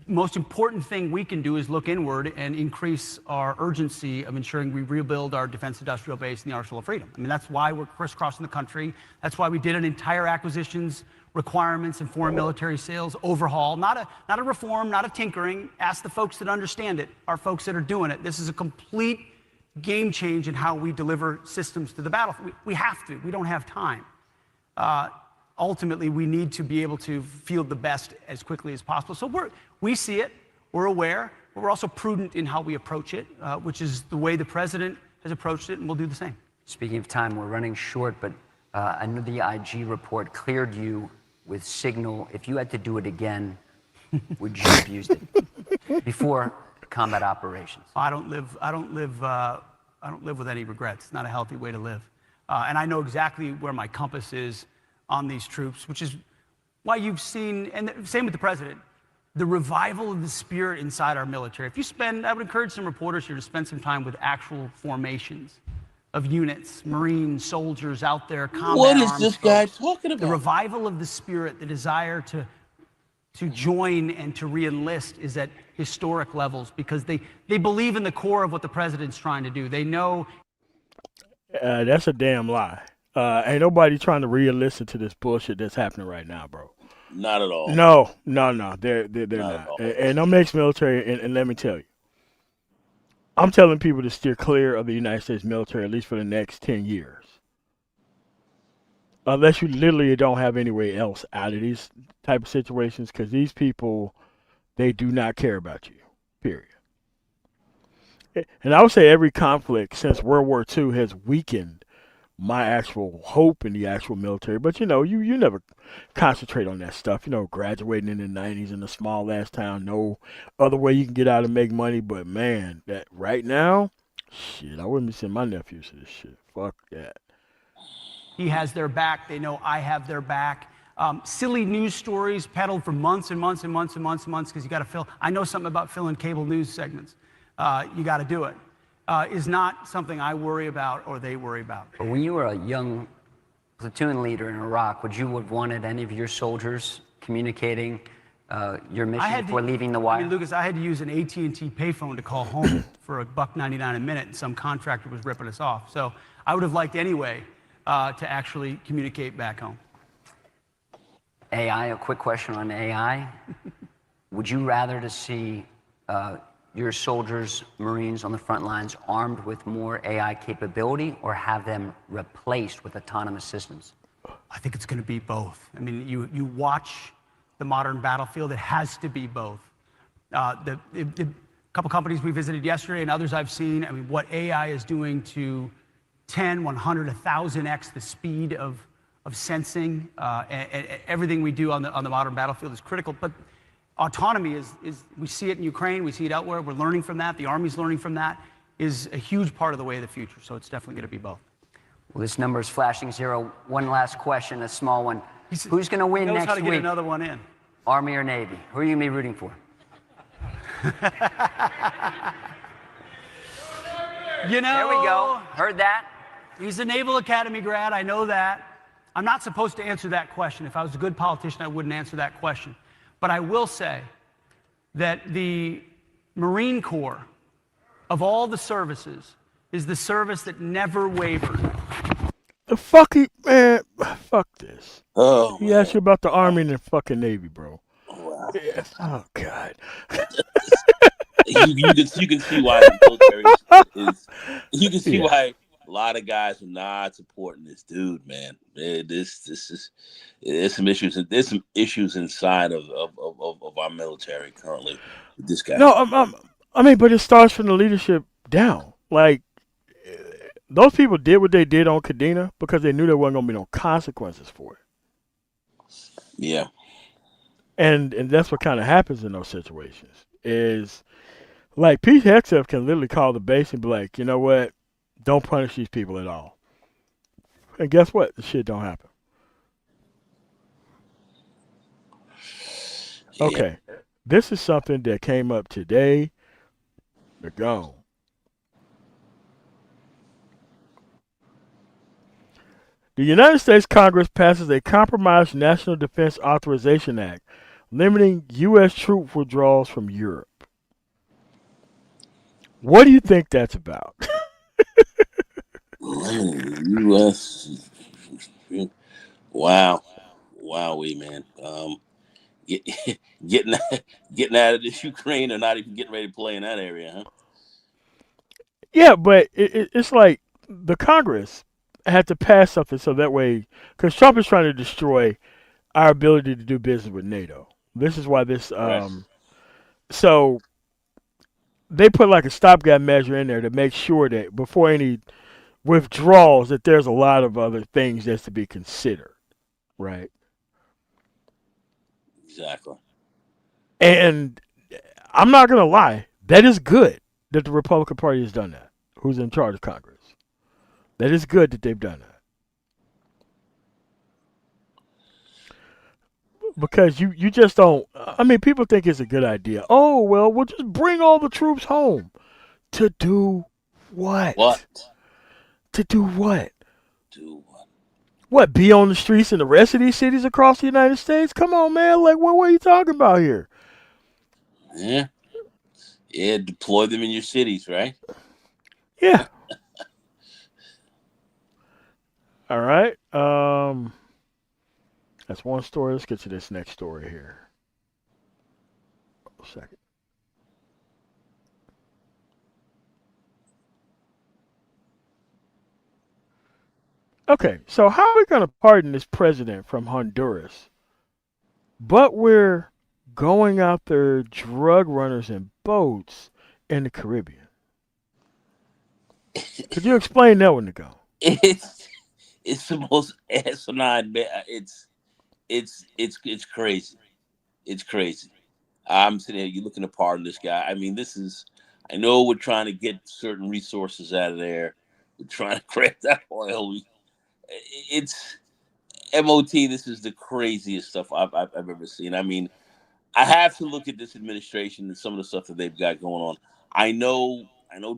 most important thing we can do is look inward and increase our urgency of ensuring we rebuild our defense industrial base in the Arsenal of Freedom. I mean, that's why we're crisscrossing the country. That's why we did an entire acquisitions requirements and foreign military sales overhaul. Not a reform, not a tinkering. Ask the folks that understand it, our folks that are doing it. This is a complete game change in how we deliver systems to the battlefield. We have to. We don't have time. Ultimately, we need to be able to field the best as quickly as possible. So we see it. We're aware. But we're also prudent in how we approach it, which is the way the president has approached it, and we'll do the same. Speaking of time, we're running short, but I know the IG report cleared you with signal. If you had to do it again, would you have used it before combat operations? I don't live with any regrets. It's not a healthy way to live. And I know exactly where my compass is on these troops, which is why you've seen, and same with the president, the revival of the spirit inside our military. If you spend, I would encourage some reporters here to spend some time with actual formations of units, Marines, soldiers out there, combat What is arms this guy folks. talking about? The revival of the spirit, the desire to join and to re-enlist is at historic levels because they believe in the core of what the president's trying to do. They know. That's a damn lie. Ain't nobody trying to re-enlist to this bullshit that's happening right now, bro. Not at all. No. They're not. And no mixed military, and let me tell you, I'm telling people to steer clear of the United States military at least for the next 10 years. Unless you literally don't have any way else out of these type of situations, because these people, they do not care about you, period. And I would say every conflict since World War II has weakened my actual hope in the actual military. But, you know, you never concentrate on that stuff. You know, graduating in the 90s in a small-ass town, no other way you can get out and make money. But, man, that right now, shit, I wouldn't be sending my nephews to this shit. Fuck that. He has their back. They know I have their back. Silly news stories peddled for months and months and months and months and months because you got to fill. I know something about filling cable news segments. You got to do it. Is not something I worry about or they worry about. But when you were a young platoon leader in Iraq, would you have wanted any of your soldiers communicating your mission before leaving the wire? I mean, Lucas, I had to use an AT&T payphone to call home for $1.99 a minute, and some contractor was ripping us off. So I would have liked anyway to actually communicate back home. AI, a quick question on AI. Would you rather to see your soldiers, Marines on the front lines armed with more AI capability, or have them replaced with autonomous systems? I think it's going to be both. I mean, you watch the modern battlefield, it has to be both. The couple companies we visited yesterday and others I've seen, I mean, what AI is doing to 10, 100, 1,000x the speed of sensing, and everything we do on the modern battlefield is critical. But autonomy is we see it in Ukraine, we see it elsewhere, we're learning from that, the Army's learning from that, is a huge part of the way of the future. So it's definitely going to be both. Well, this number is flashing 0. One last question, a small one. Who's going to win next week? Knows how to get another one in. Army or Navy? Who are you going to be rooting for? You know, there we go. Heard that? He's a Naval Academy grad. I know that. I'm not supposed to answer that question. If I was a good politician, I wouldn't answer that question. But I will say that the Marine Corps, of all the services, is the service that never wavered. The man, fuck this. Oh, he asked you about the Army and the fucking Navy, bro. wow. Yes. Oh, God. you can see why the military is. You can see why a lot of guys are not supporting this dude, man. This is there's some issues. There's some issues inside of our military currently with this guy. No, I mean, but it starts from the leadership down. Like, those people did what they did on Kadena because they knew there wasn't gonna be no consequences for it. Yeah. And that's what kind of happens in those situations. Is like Pete Hegseth can literally call the base and be like, you know what? Don't punish these people at all. And guess what? The shit don't happen. Yeah. Okay. This is something that came up today. They're gone. The United States Congress passes a compromised National Defense Authorization Act, limiting U.S. troop withdrawals from Europe. What do you think that's about? U.S. Wow, man. Getting out of this Ukraine, or not even getting ready to play in that area, huh? Yeah, but it's like the Congress had to pass something so that way, because Trump is trying to destroy our ability to do business with NATO. This is why this. So they put like a stopgap measure in there to make sure that before any withdrawals, that there's a lot of other things that's to be considered, right? Exactly. And I'm not gonna lie, that is good that the Republican Party has done that. Who's in charge of Congress? That is good that they've done that. Because you just don't. I mean, people think it's a good idea. Oh well, we'll just bring all the troops home. To do what? What? To do what? Do what? What? Be on the streets in the rest of these cities across the United States? Come on, man! Like, what are you talking about here? Yeah. Deploy them in your cities, right? Yeah. All right. That's one story. Let's get to this next story here. A second. Okay, so how are we going to pardon this president from Honduras? But we're going out there drug runners in boats in the Caribbean. Could you explain that one to go? It's the most asinine. It's crazy. It's crazy. I'm sitting here. You're looking to pardon this guy. I mean, I know we're trying to get certain resources out of there. We're trying to crack that oil. It's MOT. This is the craziest stuff I've ever seen. I mean, I have to look at this administration and some of the stuff that they've got going on. I know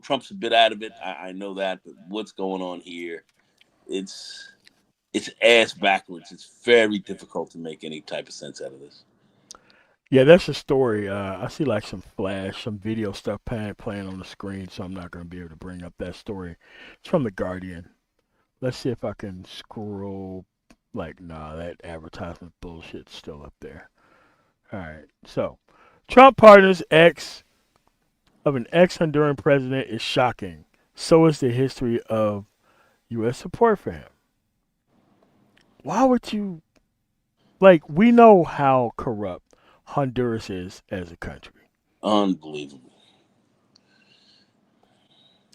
Trump's a bit out of it. I know that, but what's going on here? It's it's ass backwards. It's very difficult to make any type of sense out of this. Yeah, that's a story. I see like some flash, some video stuff playing on the screen, so I'm not going to be able to bring up that story. It's from The Guardian. Let's see if I can scroll. Like, nah, that advertisement bullshit's still up there. All right. So, Trump pardons an ex-Honduran president is shocking. So is the history of U.S. support for him. Why would you... Like, we know how corrupt Honduras is as a country. Unbelievable.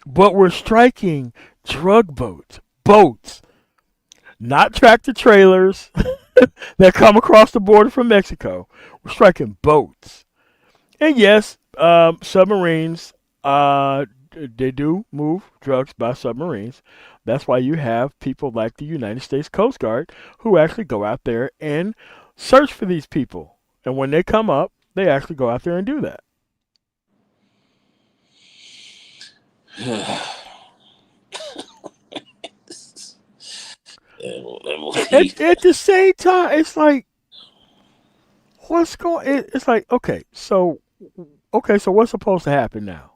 But we're striking drug boats, not tractor trailers that come across the border from Mexico. We're striking boats. And yes, submarines, they do move drugs by submarines. That's why you have people like the United States Coast Guard who actually go out there and search for these people. And when they come up, they actually go out there and do that. At the same time, it's like, what's going? It's like, okay, so what's supposed to happen now,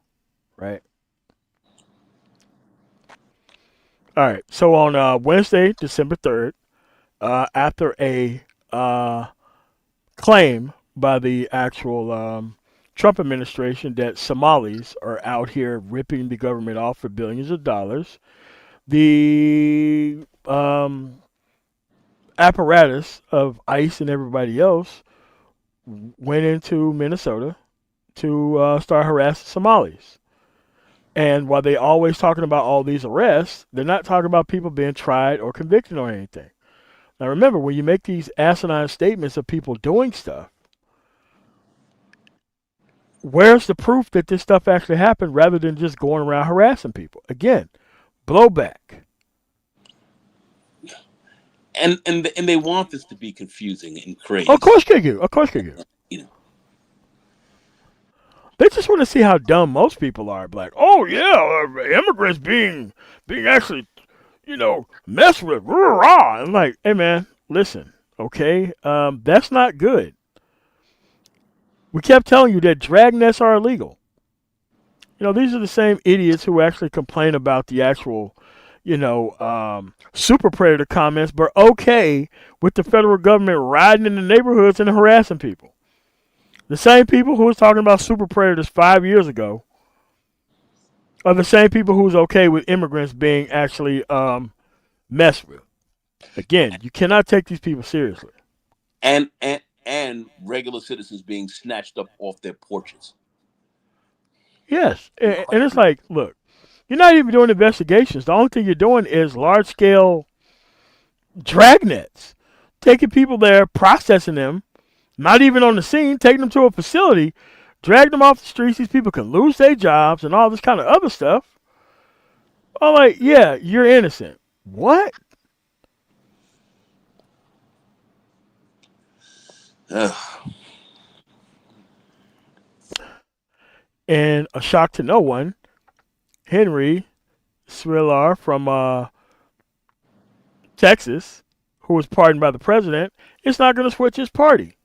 right? All right. So on Wednesday, December 3rd, after a claim by the actual Trump administration that Somalis are out here ripping the government off for billions of dollars, the apparatus of ICE and everybody else went into Minnesota to start harassing Somalis. And while they always talking about all these arrests, they're not talking about people being tried or convicted or anything. Now remember, when you make these asinine statements of people doing stuff, where's the proof that this stuff actually happened rather than just going around harassing people? Again, blowback. And they want this to be confusing and crazy. Of course they do. You know. They just want to see how dumb most people are. Like, oh yeah, immigrants being actually, messed with. Rah-rah. I'm like, hey man, listen, okay, that's not good. We kept telling you that drag nets are illegal. These are the same idiots who actually complain about the actual, super predator comments, but okay with the federal government riding in the neighborhoods and harassing people. The same people who was talking about super predators 5 years ago are the same people who's okay with immigrants being actually messed with. Again, you cannot take these people seriously. And regular citizens being snatched up off their porches. Yes, and it's like, look, you're not even doing investigations. The only thing you're doing is large-scale dragnets, taking people there, processing them, not even on the scene, taking them to a facility, drag them off the streets. These people can lose their jobs and all this kind of other stuff. I'm like, yeah, you're innocent. What? And a shock to no one, Henry Srillar from Texas, who was pardoned by the president, is not going to switch his party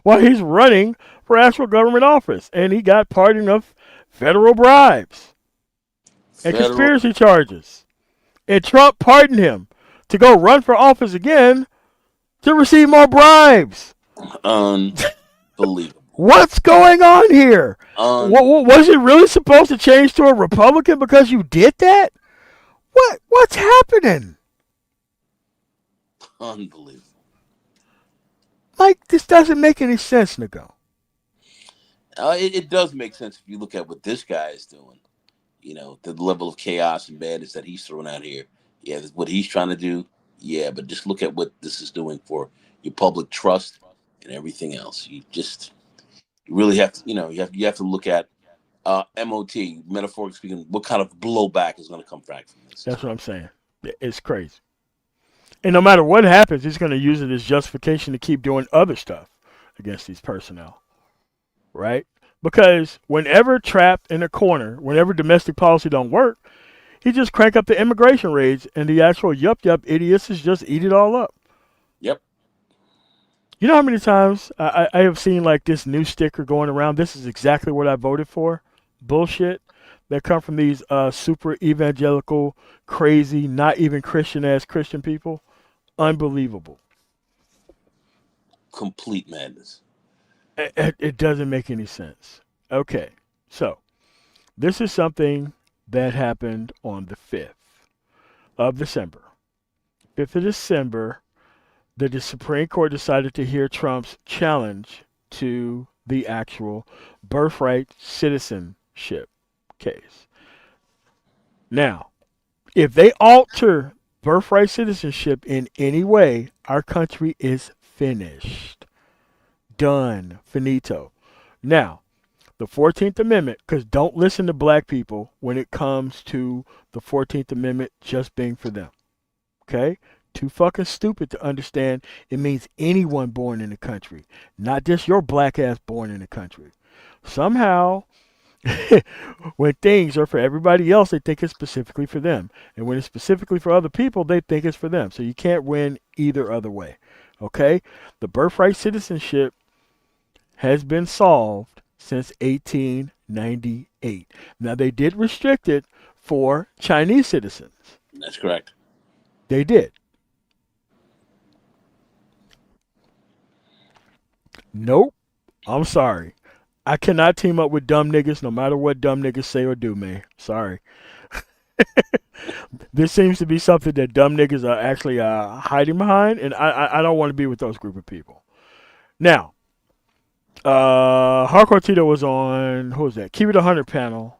while he's running for actual government office. And he got pardoned of federal bribes and conspiracy charges. And Trump pardoned him to go run for office again to receive more bribes. Unbelievable. What's going on here? Was it really supposed to change to a Republican because you did that? What's happening? Unbelievable. Like, this doesn't make any sense, Nico. It does make sense if you look at what this guy is doing. The level of chaos and madness that he's throwing out here. Yeah, what he's trying to do. Yeah, but just look at what this is doing for your public trust and everything else. You really have to, you have to look at MOT, metaphorically speaking, what kind of blowback is going to come back from this. That's what I'm saying. It's crazy. And no matter what happens, he's going to use it as justification to keep doing other stuff against these personnel. Right? Because whenever trapped in a corner, whenever domestic policy don't work, he just crank up the immigration raids, and the actual yup idiots is just eat it all up. Yep. You know how many times I have seen like this new sticker going around? This is exactly what I voted for. Bullshit that come from these super evangelical, crazy, not even Christian-ass Christian people. Unbelievable. Complete madness. It doesn't make any sense. Okay, so this is something that happened on the 5th of December. 5th of December, the Supreme Court decided to hear Trump's challenge to the actual birthright citizenship case. Now, if they alter birthright citizenship in any way, our country is finished. Done. Finito. Now, the 14th Amendment, because don't listen to black people when it comes to the 14th Amendment just being for them. Okay? Too fucking stupid to understand it means anyone born in the country, not just your black ass born in the country. Somehow, when things are for everybody else, they think it's specifically for them. And when it's specifically for other people, they think it's for them. So you can't win either other way. Okay? The birthright citizenship has been solved since 1898. Now, they did restrict it for Chinese citizens. That's correct. They did. Nope. I'm sorry. I cannot team up with dumb niggas no matter what dumb niggas say or do, man. Sorry. This seems to be something that dumb niggas are actually hiding behind, and I don't want to be with those group of people. Now, Hardcore Tito was on, who was that? Keep It 100 panel,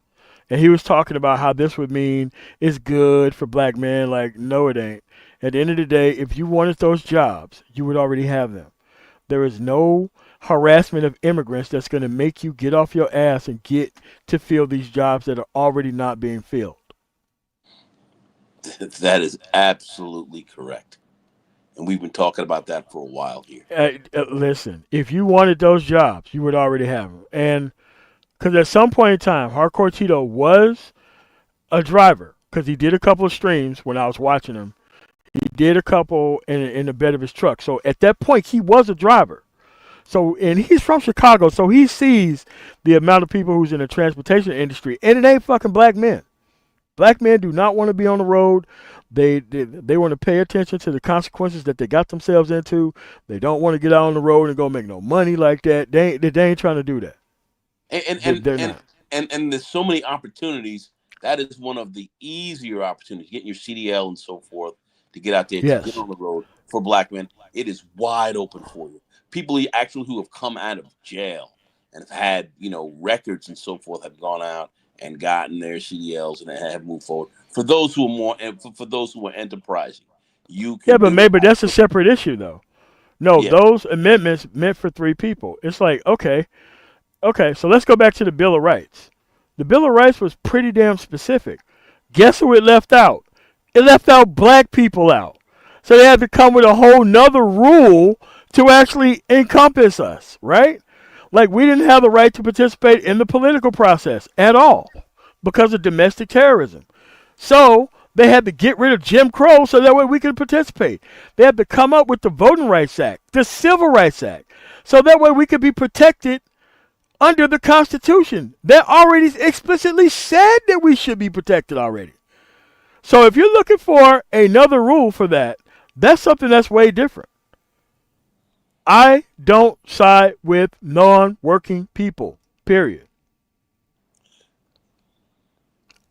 and he was talking about how this would mean it's good for black men. Like, no, it ain't. At the end of the day, if you wanted those jobs, you would already have them. There is no harassment of immigrants that's going to make you get off your ass and get to fill these jobs that are already not being filled. That is absolutely correct. And we've been talking about that for a while here. Listen, if you wanted those jobs, you would already have them. And because at some point in time, Hardcore Tito was a driver because he did a couple of streams when I was watching him. He did a couple in the bed of his truck. So at that point, he was a driver. So, and he's from Chicago, so he sees the amount of people who's in the transportation industry, and it ain't fucking black men. Black men do not want to be on the road. They want to pay attention to the consequences that they got themselves into. They don't want to get out on the road and go make no money like that. They ain't trying to do that. And there's so many opportunities. That is one of the easier opportunities, getting your CDL and so forth, to get out there, to get on the road for black men. It is wide open for you. People who have come out of jail and have had, records and so forth have gone out and gotten their CDLs and have moved forward. For those who are more, for those who are enterprising, you can. Yeah, but maybe that's a separate issue, though. No, those amendments meant for 3 people. It's like, okay, so let's go back to the Bill of Rights. The Bill of Rights was pretty damn specific. Guess who it left out? It left out black people out. So they had to come with a whole nother rule to actually encompass us, right? Like, we didn't have the right to participate in the political process at all because of domestic terrorism. So they had to get rid of Jim Crow so that way we could participate. They had to come up with the Voting Rights Act, the Civil Rights Act, so that way we could be protected under the Constitution. That already explicitly said that we should be protected already. So if you're looking for another rule for that, that's something that's way different. I don't side with non-working people, period.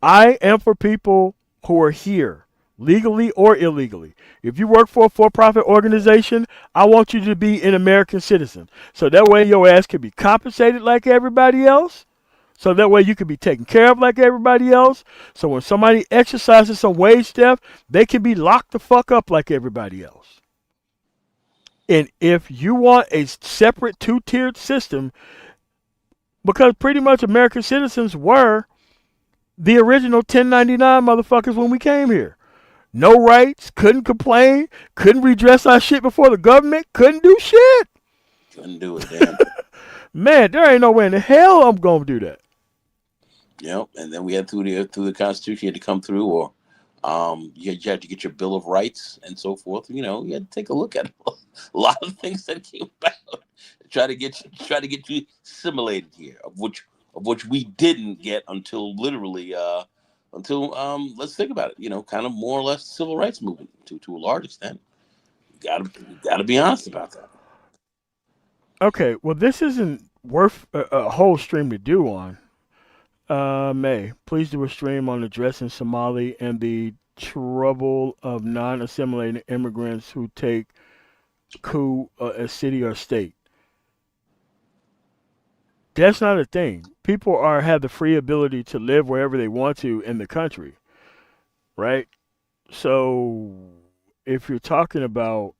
I am for people who are here, legally or illegally. If you work for a for-profit organization, I want you to be an American citizen. So that way your ass can be compensated like everybody else. So that way you can be taken care of like everybody else. So when somebody exercises some wage theft, they can be locked the fuck up like everybody else. And if you want a separate 2-tiered system, because pretty much American citizens were the original 1099 motherfuckers when we came here. No rights, couldn't complain, couldn't redress our shit before the government, couldn't do shit. Couldn't do it, damn. Man, there ain't no way in the hell I'm going to do that. And then we had through the Constitution, you had to come through, or you had to get your Bill of Rights and so forth. You had to take a look at a lot of things that came about, try to get you assimilated here, of which we didn't get until literally let's think about it. Kind of more or less civil rights movement to a large extent. Gotta be honest about that. Okay, well, this isn't worth a whole stream to do on. May, please do a stream on addressing Somali and the trouble of non-assimilated immigrants who take coup a city or state. That's not a thing. People have the free ability to live wherever they want to in the country, right? So if you're talking about,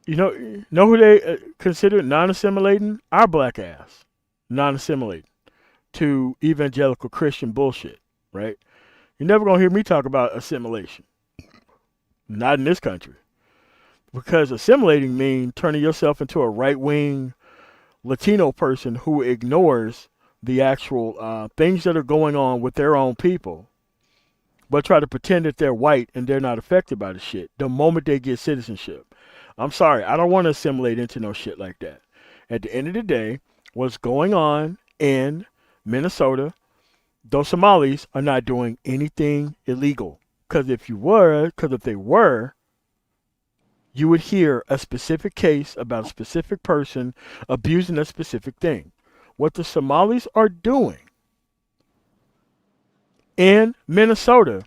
know who they consider non-assimilating? Our black ass, non-assimilating to evangelical Christian bullshit, right? You're never gonna hear me talk about assimilation. Not in this country. Because assimilating means turning yourself into a right-wing Latino person who ignores the actual things that are going on with their own people, but try to pretend that they're white and they're not affected by the shit the moment they get citizenship. I'm sorry, I don't want to assimilate into no shit like that. At the end of the day, what's going on in Minnesota, those Somalis are not doing anything illegal. Because if they were, you would hear a specific case about a specific person abusing a specific thing. What the Somalis are doing in Minnesota,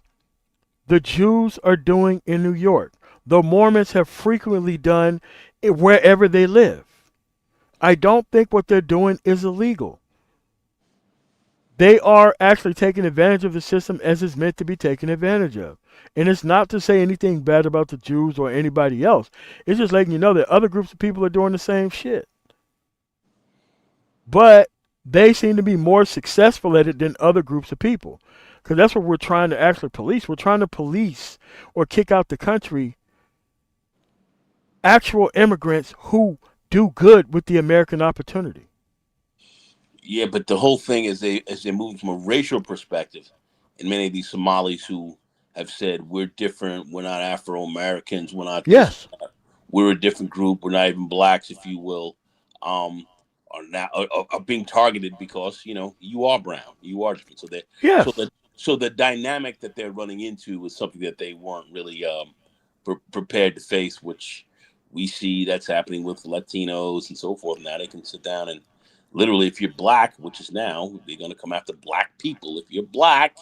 the Jews are doing in New York. The Mormons have frequently done it wherever they live. I don't think what they're doing is illegal. They are actually taking advantage of the system as it's meant to be taken advantage of. And it's not to say anything bad about the Jews or anybody else. It's just letting you know that other groups of people are doing the same shit. But they seem to be more successful at it than other groups of people. Because that's what we're trying to actually police. We're trying to police or kick out the country actual immigrants who do good with the American opportunity. Yeah, but the whole thing is they're moving from a racial perspective, and many of these Somalis who have said we're different, we're not Afro Americans, we're not Yes. We're a different group, we're not even blacks, if you will, are now are being targeted because you are brown, you are different. Yes. So the dynamic that they're running into is something that they weren't really prepared to face, which we see that's happening with Latinos and so forth. Now they can sit down and literally, if you're black, which is now, they're going to come after black people. If you're black,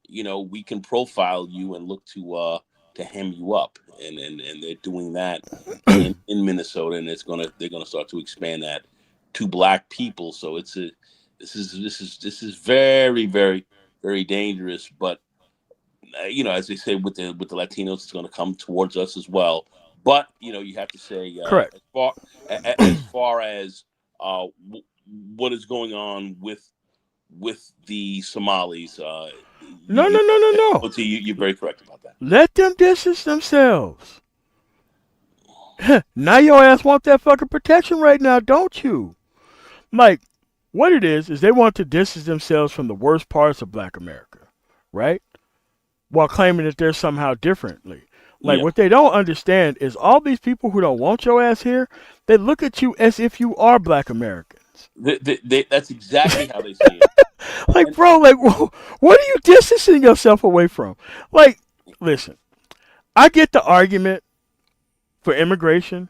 we can profile you and look to hem you up, and they're doing that in Minnesota, and they're gonna start to expand that to black people. So this is very, very, very dangerous. But as they say with the Latinos, it's going to come towards us as well. But you have to say Correct. as far as what is going on with the Somalis. No. You're very correct about that. Let them distance themselves. Now your ass want that fucking protection right now, don't you? Like, what it is they want to distance themselves from the worst parts of black America, right? While claiming that they're somehow differently. Like, what they don't understand is all these people who don't want your ass here, they look at you as if you are black Americans. That's exactly how they see it. Like, bro, like, what are you distancing yourself away from? Like, listen, I get the argument for immigration.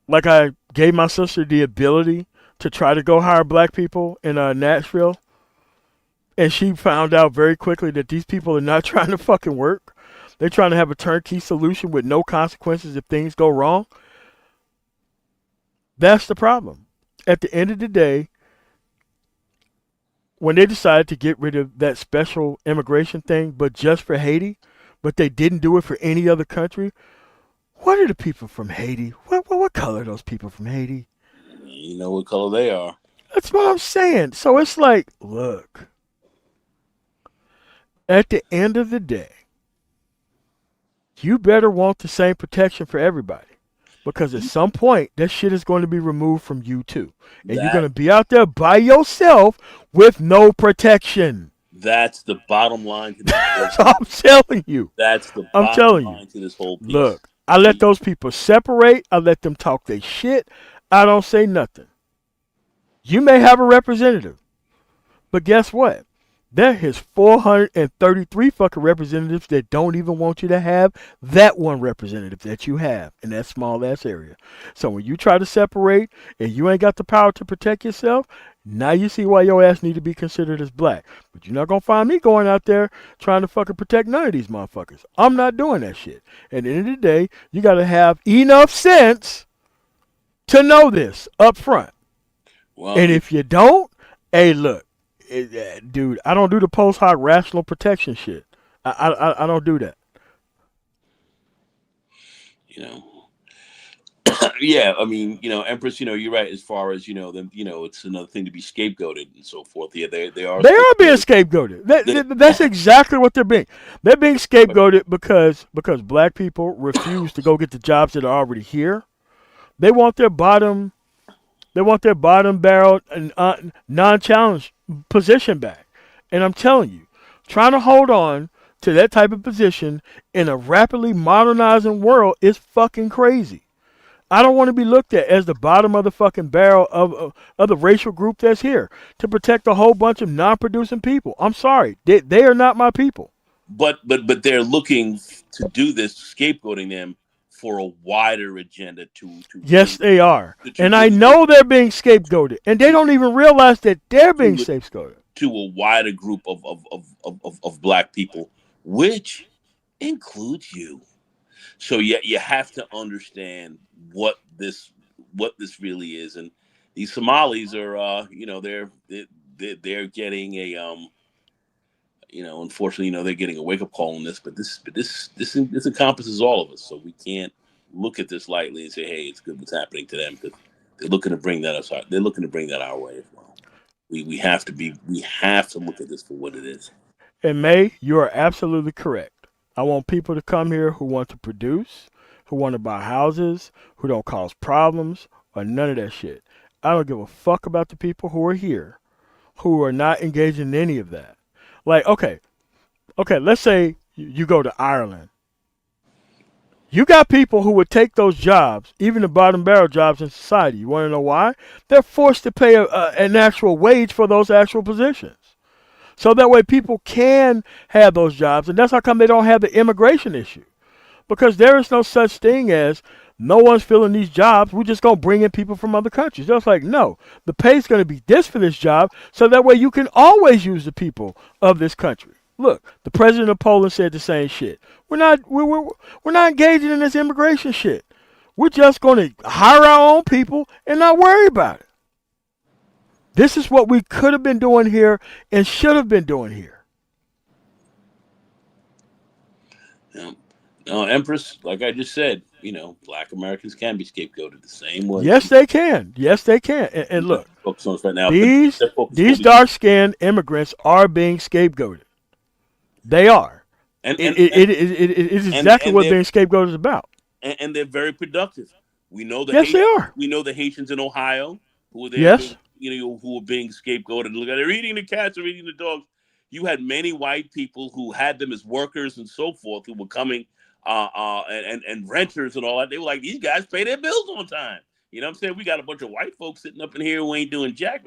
Like, I gave my sister the ability to try to go hire black people in Nashville. And she found out very quickly that these people are not trying to fucking work. They're trying to have a turnkey solution with no consequences if things go wrong. That's the problem. At the end of the day, when they decided to get rid of that special immigration thing, but just for Haiti, but they didn't do it for any other country, what are the people from Haiti? What color are those people from Haiti? You know what color they are. That's what I'm saying. So it's like, look, at the end of the day, you better want the same protection for everybody. Because at some point, that shit is going to be removed from you too. And you're going to That be out there by yourself with no protection. that's the bottom line to this whole So I'm telling you. That's the I'm bottom telling you. line to this whole piece. Look, I let those people separate. I let them talk their shit. I don't say nothing. You may have a representative, but guess what? There is 433 fucking representatives that don't even want you to have that one representative that you have in that small ass area. So when you try to separate and you ain't got the power to protect yourself, now you see why your ass need to be considered as black. But you're not gonna find me going out there trying to fucking protect none of these motherfuckers. I'm not doing that shit. At the end of the day, you gotta have enough sense to know this up front. Well, And if you don't, hey, look, dude, I don't do the post hoc rational protection shit. I don't do that. you know, yeah, I mean, Empress, you're right as far as them, it's another thing to be scapegoated and so forth. Yeah, they are. They are being scapegoated. scapegoated. That's exactly what they're being. They're being scapegoated because black people refuse to go get the jobs that are already here. They want their bottom barrel and non-challenge position back. And I'm telling you, trying to hold on to that type of position in a rapidly modernizing world is fucking crazy. I don't want to be looked at as the bottom of the fucking barrel of the racial group that's here to protect a whole bunch of non-producing people. I'm sorry, they are not my people. But they're looking to do this, scapegoating them for a wider agenda Yes, they are. And I know they're being scapegoated. And they don't even realize that they're being scapegoated. To a wider group of black people, which includes you. So you have to understand what this really is. And these Somalis are they're getting a unfortunately, they're getting a wake-up call on this, but this encompasses all of us. So we can't look at this lightly and say, hey, it's good what's happening to them, because they're looking to bring that they're looking to bring that our way as well. We have to look at this for what it is. And May, you are absolutely correct. I want people to come here who want to produce, who want to buy houses, who don't cause problems, or none of that shit. I don't give a fuck about the people who are here, who are not engaged in any of that. Like, okay, let's say you go to Ireland. You got people who would take those jobs, even the bottom barrel jobs in society. You want to know why? They're forced to pay an actual wage for those actual positions. So that way people can have those jobs. And that's how come they don't have the immigration issue. Because there is no such thing as no one's filling these jobs. We're just going to bring in people from other countries. They're like, no, the pay's going to be this for this job. So that way you can always use the people of this country. Look, the president of Poland said the same shit. We're not engaging in this immigration shit. We're just going to hire our own people and not worry about it. This is what we could have been doing here and should have been doing here. No, Empress, like I just said, Black Americans can be scapegoated the same way. Yes, they can. Yes, they can. And look, focus on us right now. These dark-skinned immigrants are being scapegoated. They are. And it is exactly what being scapegoated is about. And they're very productive. We know the yes, they are. We know the Haitians in Ohio who are there. Yes. Who are being scapegoated. Look at they're eating the cats, they're eating the dogs. You had many white people who had them as workers and so forth who were coming and renters and all that. They were like, these guys pay their bills on time. You know what I'm saying? We got a bunch of white folks sitting up in here who ain't doing jack,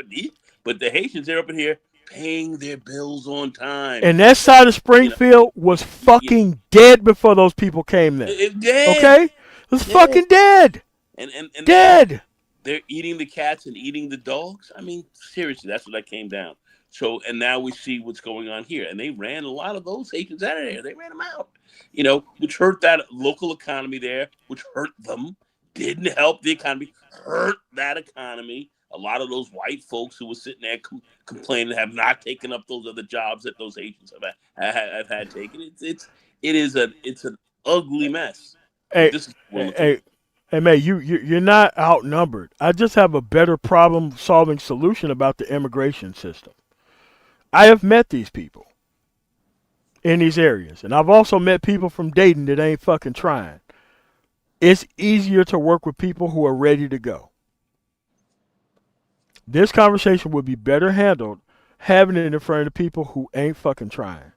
but the Haitians, they're up in here paying their bills on time. And that side of Springfield was fucking dead before those people came there. Dead. Okay? It was fucking dead. And dead. They're eating the cats and eating the dogs. I mean, seriously, that's what that came down. So, and now we see what's going on here. And they ran a lot of those Haitians out of there. They ran them out, which hurt that local economy there, which hurt them, didn't help the economy, hurt that economy. A lot of those white folks who were sitting there complaining have not taken up those other jobs that those Haitians have had taken. It's an ugly mess. Hey, May, you're not outnumbered. I just have a better problem-solving solution about the immigration system. I have met these people in these areas, and I've also met people from Dayton that ain't fucking trying. it's easier to work with people who are ready to go. This conversation would be better handled having it in front of people who ain't fucking trying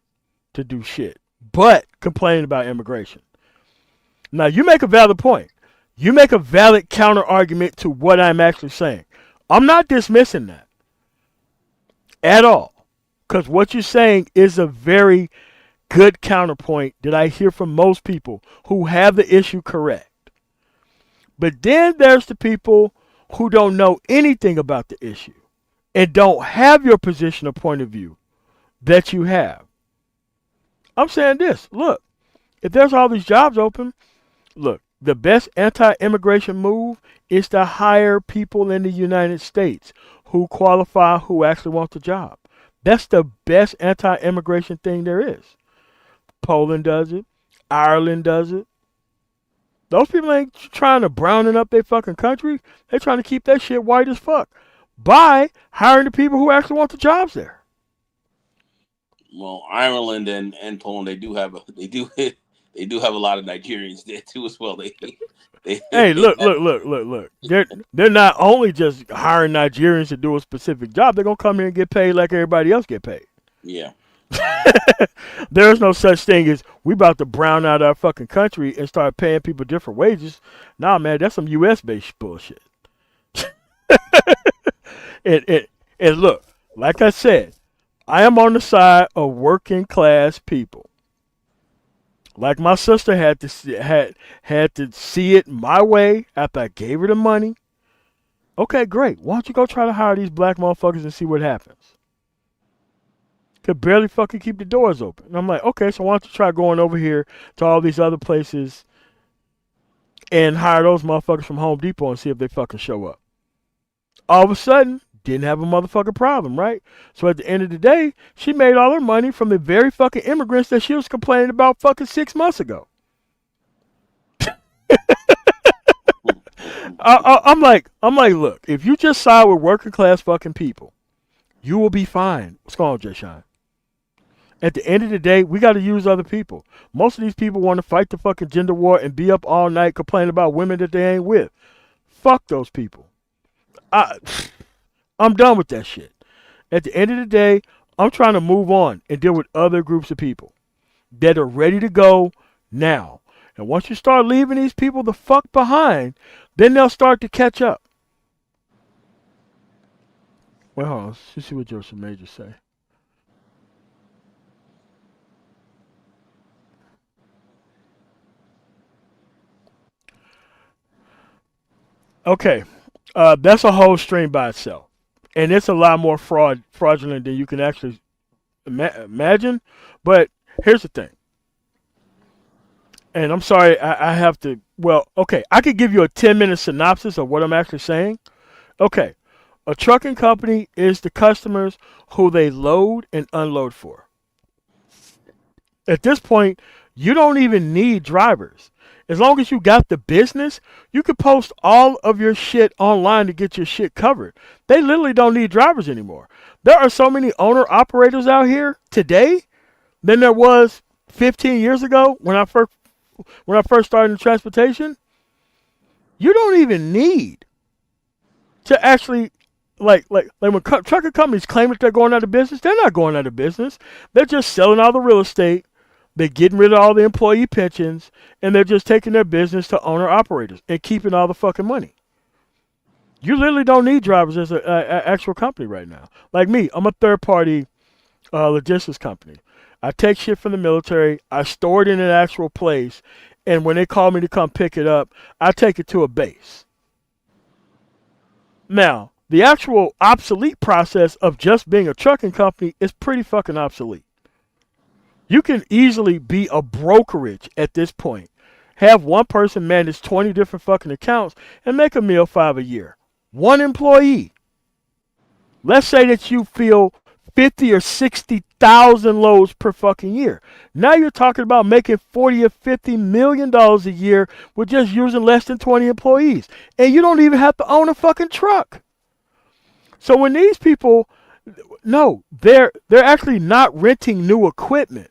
to do shit, but complaining about immigration. Now, you make a valid point. You make a valid counter argument to what I'm actually saying. I'm not dismissing that at all, because what you're saying is a very good counterpoint that I hear from most people who have the issue correct. But then there's the people who don't know anything about the issue and don't have your position or point of view that you have. I'm saying this. Look, if there's all these jobs open, look, the best anti-immigration move is to hire people in the United States who qualify, who actually want the job. That's the best anti-immigration thing there is. Poland does it. Ireland does it. Those people ain't trying to browning up their fucking country. They're trying to keep that shit white as fuck by hiring the people who actually want the jobs there. Well, Ireland and Poland, they do have a lot of Nigerians there too as well. Hey, look. They're not only just hiring Nigerians to do a specific job. They're gonna come here and get paid like everybody else get paid. Yeah. There's no such thing as we about to brown out our fucking country and start paying people different wages. Nah, man, that's some U.S. based bullshit. And look, like I said, I am on the side of working class people. Like my sister had to see it my way after I gave her the money. Okay, great. Why don't you go try to hire these black motherfuckers and see what happens? Could barely fucking keep the doors open. And I'm like, okay, so why don't you try going over here to all these other places and hire those motherfuckers from Home Depot and see if they fucking show up. All of a sudden, didn't have a motherfucking problem, right? So at the end of the day, she made all her money from the very fucking immigrants that she was complaining about fucking 6 months ago. I'm like, look, if you just side with working class fucking people, you will be fine. What's going on, Jay Shine? At the end of the day, we got to use other people. Most of these people want to fight the fucking gender war and be up all night complaining about women that they ain't with. Fuck those people. I'm done with that shit. At the end of the day, I'm trying to move on and deal with other groups of people that are ready to go now. And once you start leaving these people the fuck behind, then they'll start to catch up. Well, hold on. Let's see what Joseph Major say. Okay, that's a whole stream by itself, and it's a lot more fraudulent than you can actually imagine. But here's the thing, and I'm sorry, I have to. Well, okay, I could give you a 10-minute synopsis of what I'm actually saying. Okay, a trucking company is the customers who they load and unload for. At this point, you don't even need drivers. As long as you got the business, you could post all of your shit online to get your shit covered. They literally don't need drivers anymore. There are so many owner-operators out here today than there was 15 years ago when I first started in transportation. You don't even need to actually, like when trucker companies claim that they're going out of business, they're not going out of business. They're just selling all the real estate. They're getting rid of all the employee pensions, and they're just taking their business to owner-operators and keeping all the fucking money. You literally don't need drivers as an actual company right now. Like me, I'm a third-party logistics company. I take shit from the military, I store it in an actual place, and when they call me to come pick it up, I take it to a base. Now, the actual obsolete process of just being a trucking company is pretty fucking obsolete. You can easily be a brokerage at this point. Have one person manage 20 different fucking accounts and make $1.5 million a year. One employee. Let's say that you fill 50 or 60,000 loads per fucking year. Now you're talking about making 40 or 50 million dollars a year with just using less than 20 employees. And you don't even have to own a fucking truck. So when these people, no, they're actually not renting new equipment.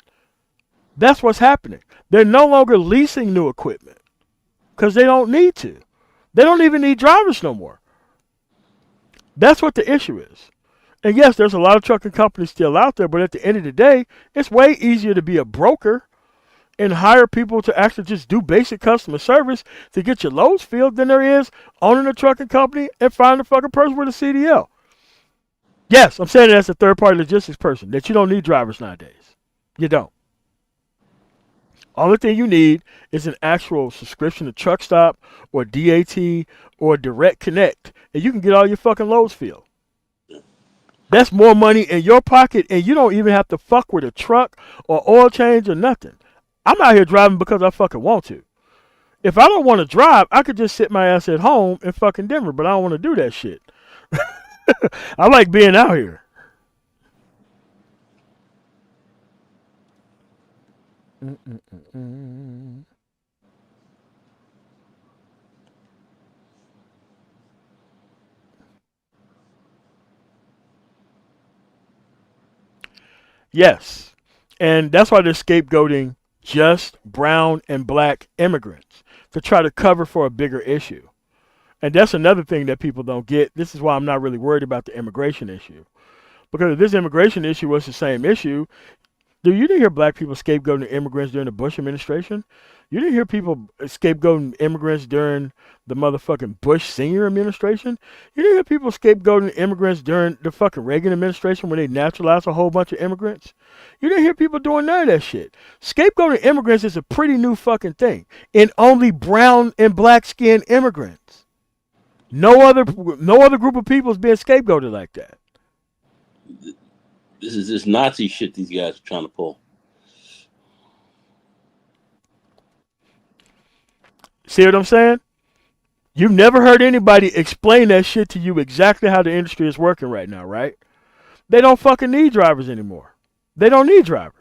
That's what's happening. They're no longer leasing new equipment. because they don't need to. They don't even need drivers no more. That's what the issue is. And yes, there's a lot of trucking companies still out there, but at the end of the day, it's way easier to be a broker and hire people to actually just do basic customer service to get your loads filled than there is owning a trucking company and finding a fucking person with a CDL. Yes, I'm saying it as a third-party logistics person, that you don't need drivers nowadays. You don't. Only thing you need is an actual subscription to Truck Stop or DAT or Direct Connect, and you can get all your fucking loads filled. That's more money in your pocket, and you don't even have to fuck with a truck or oil change or nothing. I'm out here driving because I fucking want to. If I don't want to drive, I could just sit my ass at home in fucking Denver, but I don't want to do that shit. I like being out here. Yes. And that's why they're scapegoating just brown and black immigrants to try to cover for a bigger issue. And that's another thing that people don't get. This is why I'm not really worried about the immigration issue. Because if this immigration issue was the same issue, you didn't hear black people scapegoating immigrants during the Bush administration. You didn't hear people scapegoating immigrants during the motherfucking Bush senior administration. You didn't hear people scapegoating immigrants during the fucking Reagan administration when they naturalized a whole bunch of immigrants. You didn't hear people doing none of that shit. Scapegoating immigrants is a pretty new fucking thing. And only brown and black skinned immigrants. No other group of people is being scapegoated like that. This is this Nazi shit these guys are trying to pull. See what I'm saying? You've never heard anybody explain that shit to you exactly how the industry is working right now, right? They don't fucking need drivers anymore. They don't need drivers.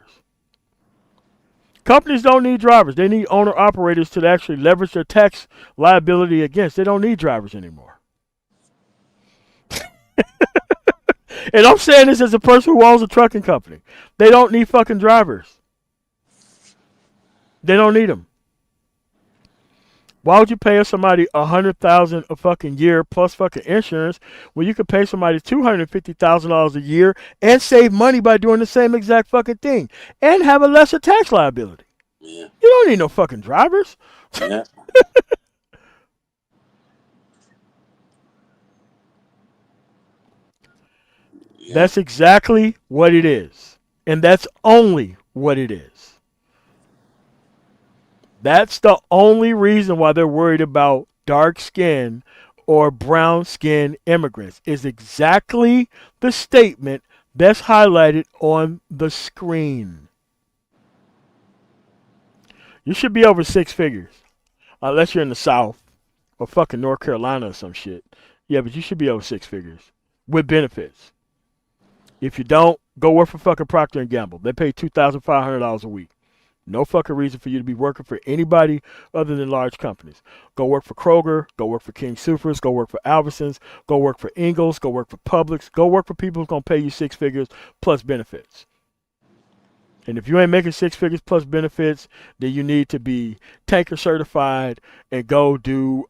Companies don't need drivers. They need owner-operators to actually leverage their tax liability against. They don't need drivers anymore. And I'm saying this as a person who owns a trucking company. They don't need fucking drivers. They don't need them. Why would you pay somebody $100,000 a fucking year plus fucking insurance when you could pay somebody $250,000 a year and save money by doing the same exact fucking thing and have a lesser tax liability? Yeah. You don't need no fucking drivers. Yeah. That's exactly what it is. And that's only what it is. That's the only reason why they're worried about dark skin or brown skin immigrants is exactly the statement that's highlighted on the screen. You should be over six figures. Unless you're in the South or fucking North Carolina or some shit. Yeah, but you should be over six figures with benefits. If you don't, go work for fucking Procter & Gamble. They pay $2,500 a week. No fucking reason for you to be working for anybody other than large companies. Go work for Kroger. Go work for King Soopers. Go work for Albertsons. Go work for Ingles. Go work for Publix. Go work for people who's going to pay you six figures plus benefits. And if you ain't making six figures plus benefits, then you need to be tanker certified and go do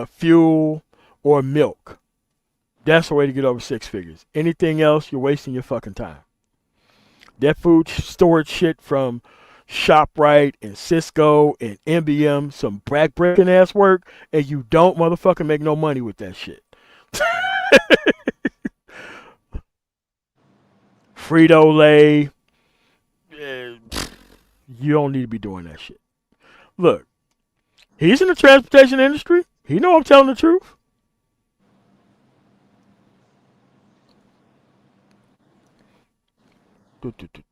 fuel or milk. That's the way to get over six figures. Anything else, you're wasting your fucking time. That food storage shit from ShopRite and Cisco and MBM, some backbreaking ass work, and you don't motherfucking make no money with that shit. Frito-Lay, you don't need to be doing that shit. Look, he's in the transportation industry. He know I'm telling the truth.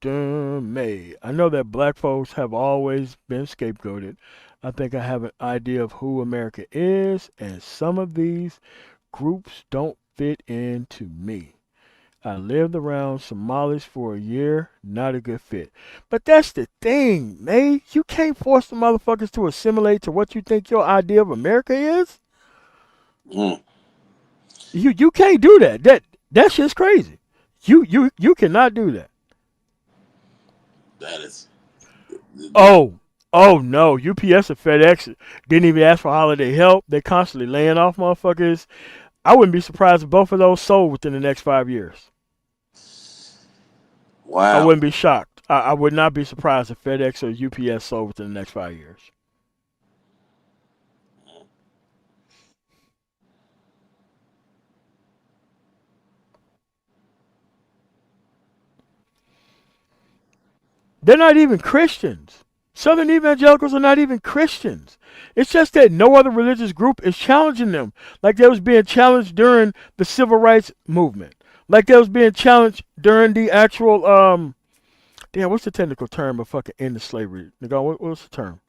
May. I know that black folks have always been scapegoated. I think I have an idea of who America is, and some of these groups don't fit into me. I lived around Somalis for a year, not a good fit. But that's the thing, May. You can't force the motherfuckers to assimilate to what you think your idea of America is. Mm. You can't do that. That shit's crazy. You cannot do that. That is. Oh, Oh no, UPS and FedEx didn't even ask for holiday help. They're constantly laying off motherfuckers. I wouldn't be surprised if both of those sold within the next 5 years. I Wow. wouldn't be shocked. I would not be surprised if FedEx or UPS sold within the next 5 years. They're not even Christians. Southern evangelicals are not even Christians. It's just that no other religious group is challenging them, like they was being challenged during the civil rights movement, like they was being challenged during the actual damn, what's the technical term of fucking end of slavery? Nigga, what's the term?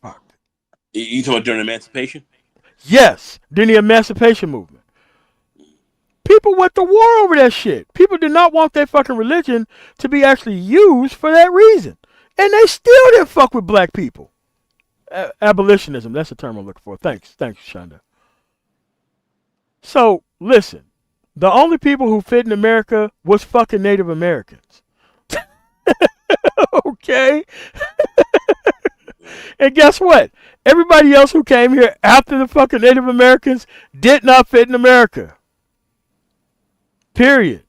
Fuck. You talking about during emancipation? Yes, during the emancipation movement. People went to war over that shit. People did not want their fucking religion to be actually used for that reason. And they still didn't fuck with black people. Abolitionism, that's the term I'm looking for. Thanks, Shonda. So, listen. The only people who fit in America was fucking Native Americans. Okay? And guess what? Everybody else who came here after the fucking Native Americans did not fit in America. Period.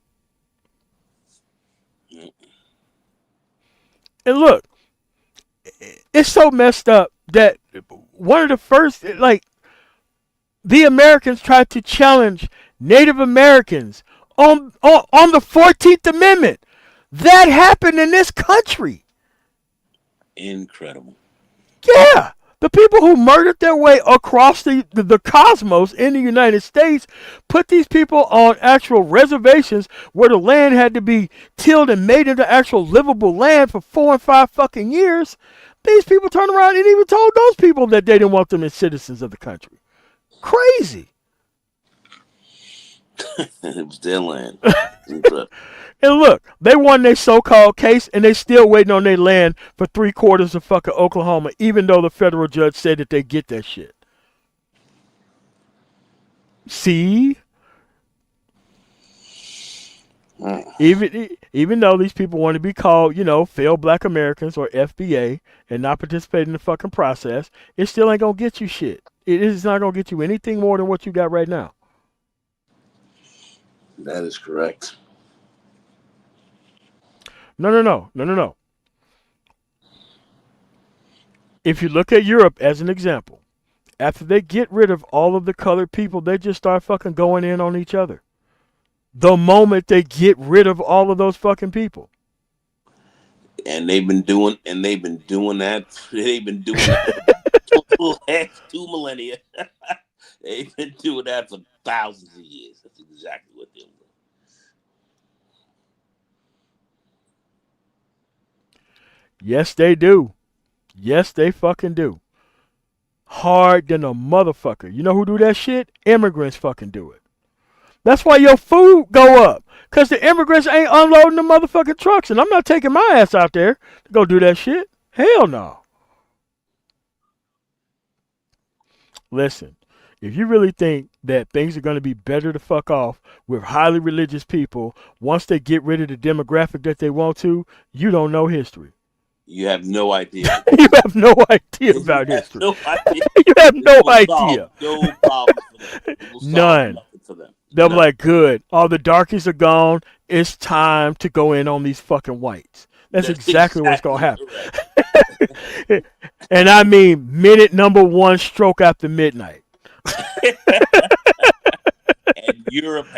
And look, it's so messed up that one of the first, like, the Americans tried to challenge Native Americans on the 14th Amendment. That happened in this country. Incredible. Yeah. The people who murdered their way across the cosmos in the United States put these people on actual reservations where the land had to be tilled and made into actual livable land for 4 and 5 fucking years. These people turned around and even told those people that they didn't want them as citizens of the country. Crazy. It was their land. And look, they won their so-called case, and they still waiting on their land for 3/4 of fucking Oklahoma, even though the federal judge said that they get that shit. See? Even though these people want to be called, failed black Americans or FBA and not participate in the fucking process, it still ain't gonna get you shit. It is not gonna get you anything more than what you got right now. That is correct. No. If you look at Europe as an example, after they get rid of all of the colored people, they just start fucking going in on each other. The moment they get rid of all of those fucking people. And they've been doing that. They've been doing that for the last 2 millennia. They've been doing that for thousands of years. That's exactly what they're doing. Yes, they do. Yes, they fucking do. Hard than a motherfucker. You know who do that shit? Immigrants fucking do it. That's why your food go up. Because the immigrants ain't unloading the motherfucking trucks. And I'm not taking my ass out there to go do that shit. Hell no. Listen, if you really think that things are going to be better to fuck off with highly religious people once they get rid of the demographic that they want to, you don't know history. You have no idea. You have no idea about history. No idea. You have no idea. No problem for them. None. For them. They'll be like, good. All the darkies are gone. It's time to go in on these fucking whites. That's exactly what's going to happen. And I mean minute number 1 stroke after midnight. And Europe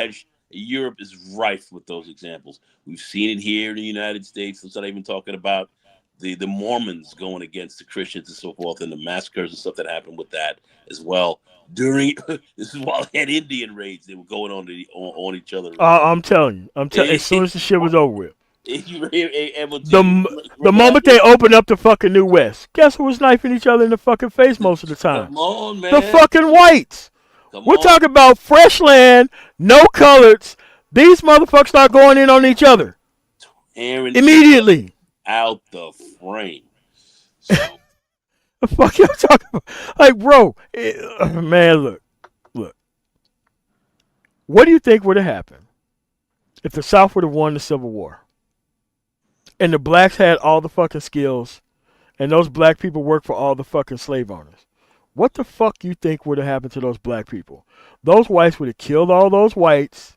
is rife with those examples. We've seen it here in the United States. Let's not even talking about the Mormons going against the Christians and so forth, and the massacres and stuff that happened with that as well. This is while they had Indian raids, they were going on each other. I'm telling you, as soon as the shit was over with. The moment they opened up the fucking New West, guess who was knifing each other in the fucking face most of the time? Come on, man. The fucking whites. We're talking about fresh land, no coloreds. These motherfuckers start going in on each other immediately. Out the frame. So. The fuck y'all talking about? Like, bro, man, look. What do you think would have happened if the South would have won the Civil War and the blacks had all the fucking skills and those black people work for all the fucking slave owners. What the fuck you think would have happened to those black people? Those whites would have killed all those whites.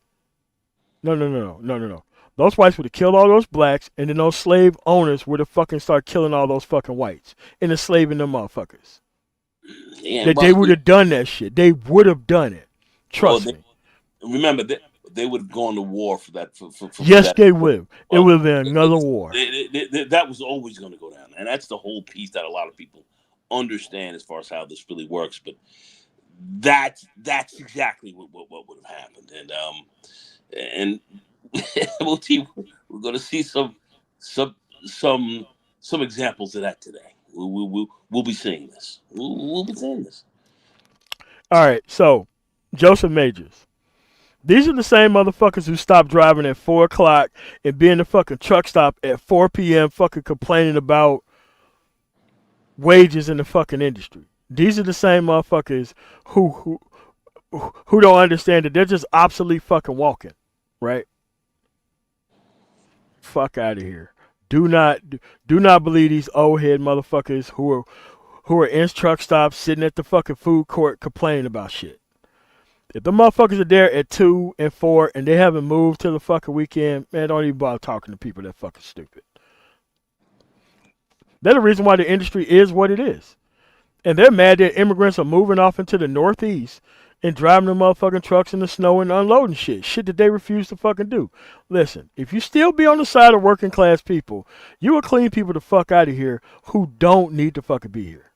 No. Those whites would have killed all those blacks, and then those slave owners would have fucking started killing all those fucking whites and enslaving them motherfuckers. Yeah, They would have done that shit. They would have done it. Trust me. Remember, they would have gone to war for that. Yes, that. they will. It would have been another war. That was always going to go down, and that's the whole piece that a lot of people understand as far as how this really works. But that's exactly what would have happened, and we're going to see some examples of that today. We'll be seeing this. We'll be seeing this. All right, so Joseph Majors. These are the same motherfuckers who stopped driving at 4 o'clock and be in the fucking truck stop at 4 p.m. fucking complaining about wages in the fucking industry. These are the same motherfuckers who don't understand that they're just obsolete fucking walking, right? Fuck out of here. Do not believe these old head motherfuckers who are in truck stops sitting at the fucking food court complaining about shit. If the motherfuckers are there at 2 and 4 and they haven't moved to the fucking weekend, man, don't even bother talking to people that fucking stupid. They're the reason why the industry is what it is. And they're mad that immigrants are moving off into the Northeast and driving the motherfucking trucks in the snow and unloading shit. Shit that they refuse to fucking do. Listen, if you still be on the side of working class people, you will clean people the fuck out of here who don't need to fucking be here.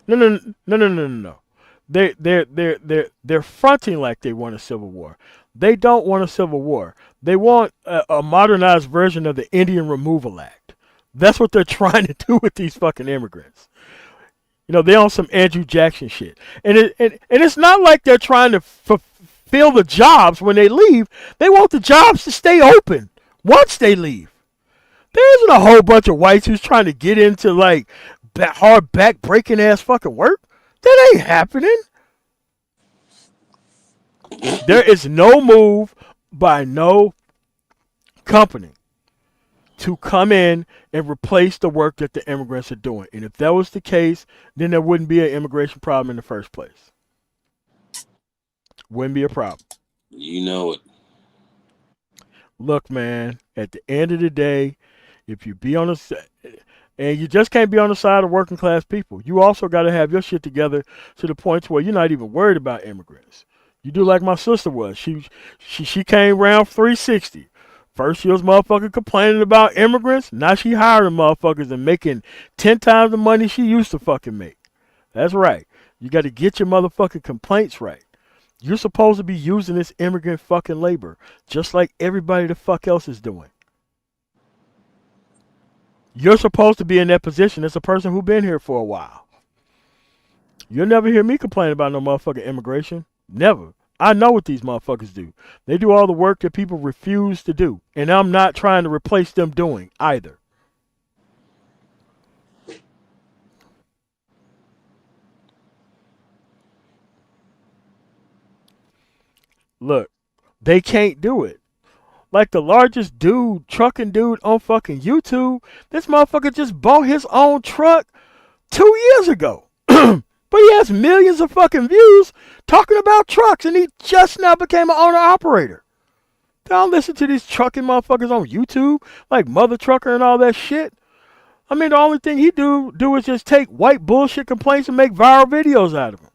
No. They're fronting like they want a civil war. They don't want a civil war. They want a modernized version of the Indian Removal Act. That's what they're trying to do with these fucking immigrants. You know, they on some Andrew Jackson shit. And it's not like they're trying to fulfill the jobs when they leave. They want the jobs to stay open once they leave. There isn't a whole bunch of whites who's trying to get into like hard back breaking ass fucking work. That ain't happening. There is no move by no company to come in and replace the work that the immigrants are doing. And if that was the case, then there wouldn't be an immigration problem in the first place. Wouldn't be a problem. You know it. Look, man, at the end of the day, if you be on the and you just can't be on the side of working class people. You also got to have your shit together to the point where you're not even worried about immigrants. You do like my sister was. She came around 360. First she was motherfucking complaining about immigrants. Now she hiring motherfuckers and making 10 times the money she used to fucking make. That's right. You got to get your motherfucking complaints right. You're supposed to be using this immigrant fucking labor just like everybody the fuck else is doing. You're supposed to be in that position as a person who's been here for a while. You'll never hear me complain about no motherfucking immigration. Never. I know what these motherfuckers do. They do all the work that people refuse to do. And I'm not trying to replace them doing either. Look, they can't do it. Like the largest trucking dude on fucking YouTube, this motherfucker just bought his own truck 2 years ago. But he has millions of fucking views talking about trucks, and he just now became an owner-operator. Don't listen to these trucking motherfuckers on YouTube, like Mother Trucker and all that shit. I mean, the only thing he do is just take white bullshit complaints and make viral videos out of them.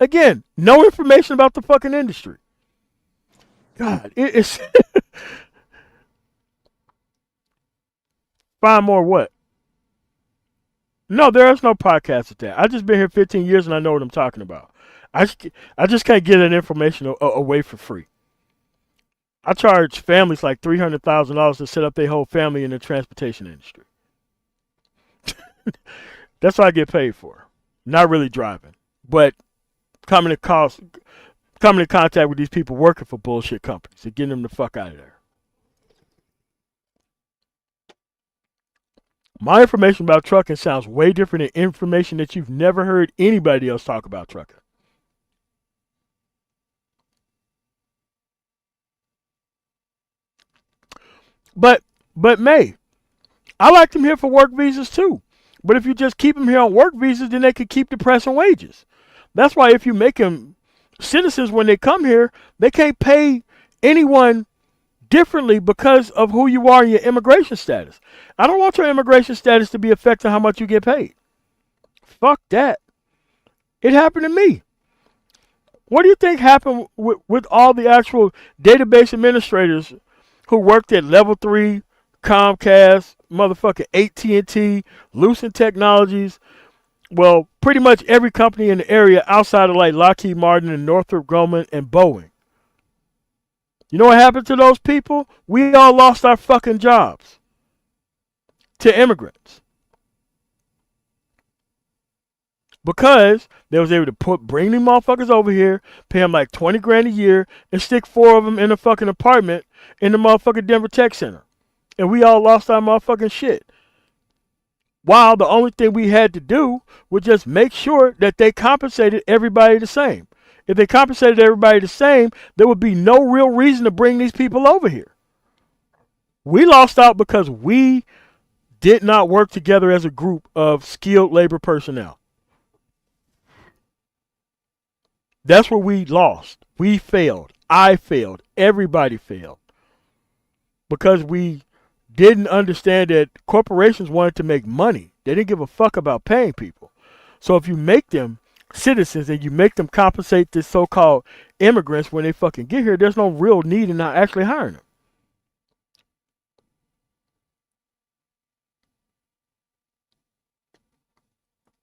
Again, no information about the fucking industry. God, it's... Find more what? No, there is no podcast at that. I've just been here 15 years and I know what I'm talking about. I just can't get that information away for free. I charge families like $300,000 to set up their whole family in the transportation industry. That's what I get paid for. Not really driving, but coming in contact with these people working for bullshit companies and getting them the fuck out of there. My information about trucking sounds way different than information that you've never heard anybody else talk about trucking. But May, I like them here for work visas too. But if you just keep them here on work visas, then they could keep depressing wages. That's why if you make them citizens when they come here, they can't pay anyone differently because of who you are in your immigration status. I don't want your immigration status to be affecting how much you get paid. Fuck that. It happened to me. What do you think happened with all the actual database administrators who worked at Level 3, Comcast, motherfucking AT&T, Lucent Technologies? Well, pretty much every company in the area outside of like Lockheed Martin and Northrop Grumman and Boeing. You know what happened to those people? We all lost our fucking jobs to immigrants. Because they was able to bring them motherfuckers over here, pay them like 20 grand a year, and stick 4 of them in a fucking apartment in the motherfucking Denver Tech Center. And we all lost our motherfucking shit. While the only thing we had to do was just make sure that they compensated everybody the same. If they compensated everybody the same, there would be no real reason to bring these people over here. We lost out because we did not work together as a group of skilled labor personnel. That's where we lost. We failed. I failed. Everybody failed. Because we didn't understand that corporations wanted to make money. They didn't give a fuck about paying people. So if you make them citizens and you make them compensate this so-called immigrants when they fucking get here, there's no real need in not actually hiring them.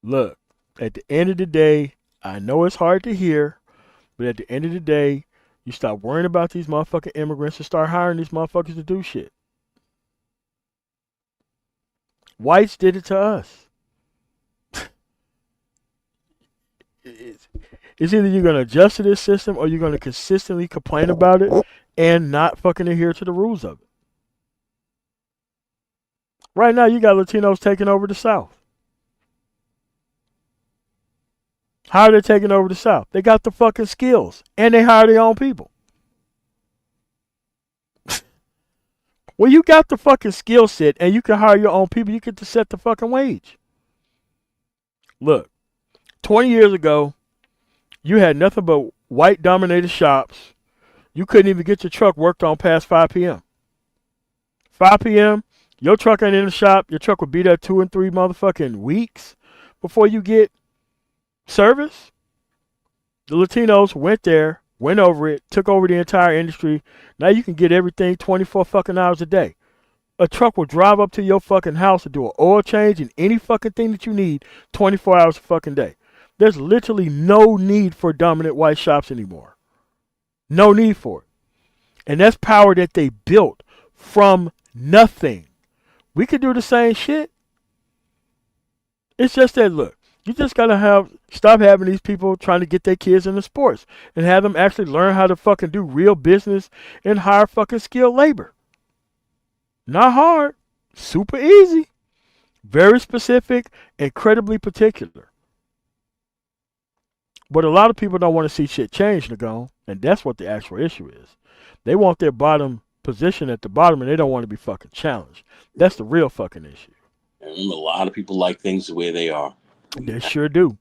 Look, at the end of the day, I know it's hard to hear, but at the end of the day, you stop worrying about these motherfucking immigrants and start hiring these motherfuckers to do shit. Whites did it to us. It's either you're going to adjust to this system or you're going to consistently complain about it and not fucking adhere to the rules of it. Right now, you got Latinos taking over the South. How are they taking over the South? They got the fucking skills and they hire their own people. When you got the fucking skill set and you can hire your own people, you get to set the fucking wage. Look, 20 years ago, you had nothing but white-dominated shops. You couldn't even get your truck worked on past 5 p.m. 5 p.m., your truck ain't in the shop. Your truck would be there 2 and 3 motherfucking weeks before you get service. The Latinos went there, went over it, took over the entire industry. Now you can get everything 24 fucking hours a day. A truck will drive up to your fucking house and do an oil change and any fucking thing that you need 24 hours a fucking day. There's literally no need for dominant white shops anymore. No need for it. And that's power that they built from nothing. We could do the same shit. It's just that, look, you just gotta stop having these people trying to get their kids into sports and have them actually learn how to fucking do real business and hire fucking skilled labor. Not hard. Super easy. Very specific, incredibly particular. But a lot of people don't want to see shit change, Nagone, and that's what the actual issue is. They want their bottom position at the bottom, and they don't want to be fucking challenged. That's the real fucking issue. And a lot of people like things the way they are. They sure do.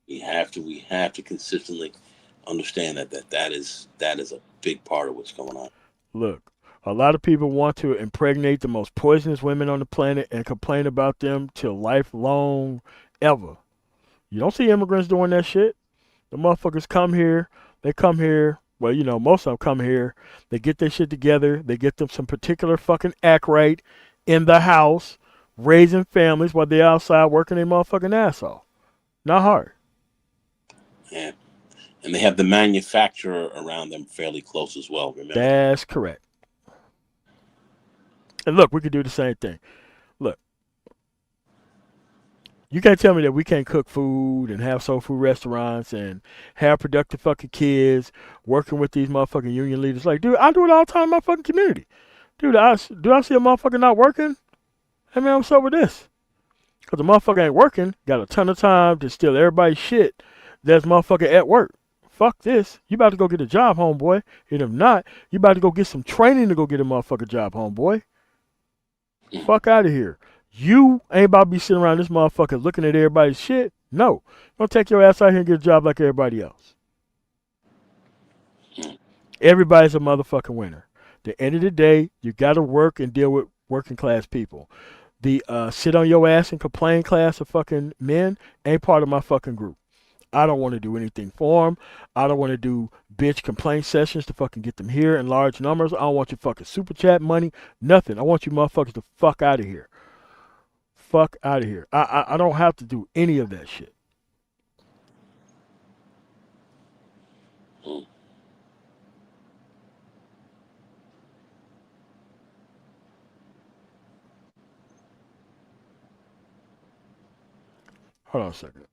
We have to consistently understand that is a big part of what's going on. Look, a lot of people want to impregnate the most poisonous women on the planet and complain about them till lifelong ever. You don't see immigrants doing that shit. The motherfuckers come here. They come here. Well, you know, most of them come here. They get their shit together. They get them some particular fucking act right in the house, raising families while they're outside working their motherfucking ass off. Not hard. Yeah. And they have the manufacturer around them fairly close as well, remember? That's correct. And look, we could do the same thing. Look, you can't tell me that we can't cook food and have soul food restaurants and have productive fucking kids working with these motherfucking union leaders. Like, dude, I do it all the time in my fucking community. Dude, do I see a motherfucker not working? Hey, man, what's up with this? Because the motherfucker ain't working, got a ton of time to steal everybody's shit that's motherfucker at work. Fuck this. You about to go get a job, homeboy. And if not, you about to go get some training to go get a motherfucker job, homeboy. Fuck out of here. You ain't about to be sitting around this motherfucker looking at everybody's shit. No. Don't take your ass out here and get a job like everybody else. Everybody's a motherfucking winner. At the end of the day, you got to work and deal with working class people. The sit on your ass and complain class of fucking men ain't part of my fucking group. I don't want to do anything for them. I don't want to do bitch complaint sessions to fucking get them here in large numbers. I don't want your fucking super chat money. Nothing. I want you motherfuckers to fuck out of here. Fuck out of here. I don't have to do any of that shit. Hold on a second.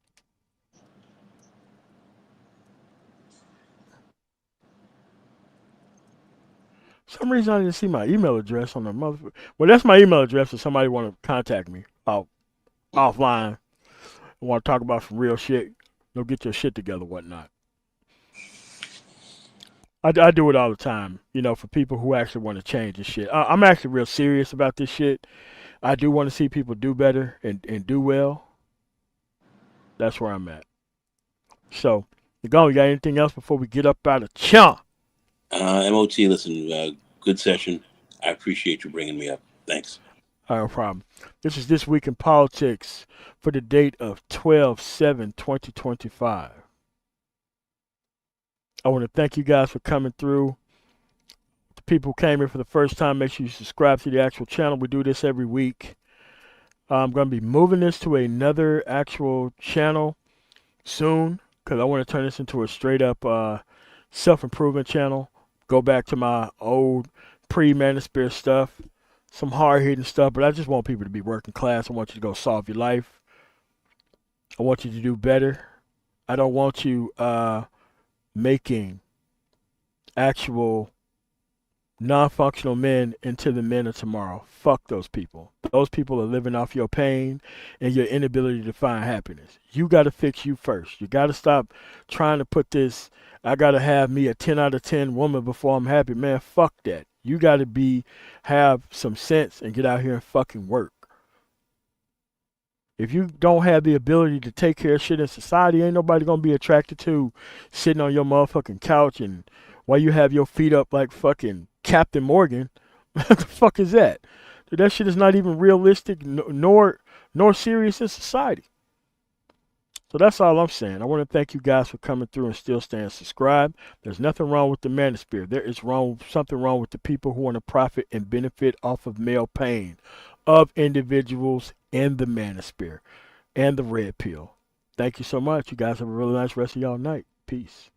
For some reason I didn't see my email address on the motherfucker. Well, that's my email address if somebody want to contact me offline and want to talk about some real shit. They'll get your shit together, whatnot. I do it all the time, you know, for people who actually want to change this shit. I'm actually real serious about this shit. I do want to see people do better and do well. That's where I'm at. So, you got anything else before we get up out of chunk? MOT, listen, good session. I appreciate you bringing me up. Thanks. No problem. This is This Week in Politics for the date of 12/7/2025. I want to thank you guys for coming through. The people who came here for the first time, make sure you subscribe to the actual channel. We do this every week. I'm going to be moving this to another actual channel soon because I want to turn this into a straight up self-improvement channel. Go back to my old pre-Manosphere stuff, some hard-hitting stuff, but I just want people to be working class. I want you to go solve your life. I want you to do better. I don't want you making actual non-functional men into the men of tomorrow. Fuck those people. Those people are living off your pain and your inability to find happiness. You got to fix you first. You got to stop trying to put this, I got to have me a 10 out of 10 woman before I'm happy. Man, fuck that. You got to have some sense and get out here and fucking work. If you don't have the ability to take care of shit in society, ain't nobody going to be attracted to sitting on your motherfucking couch and while you have your feet up like fucking Captain Morgan. What the fuck is that? Dude, that shit is not even realistic nor serious in society. So that's all I'm saying. I want to thank you guys for coming through and still staying subscribed. There's nothing wrong with the manosphere. There is something wrong with the people who want to profit and benefit off of male pain of individuals in the manosphere and the red pill. Thank you so much. You guys have a really nice rest of y'all night. Peace.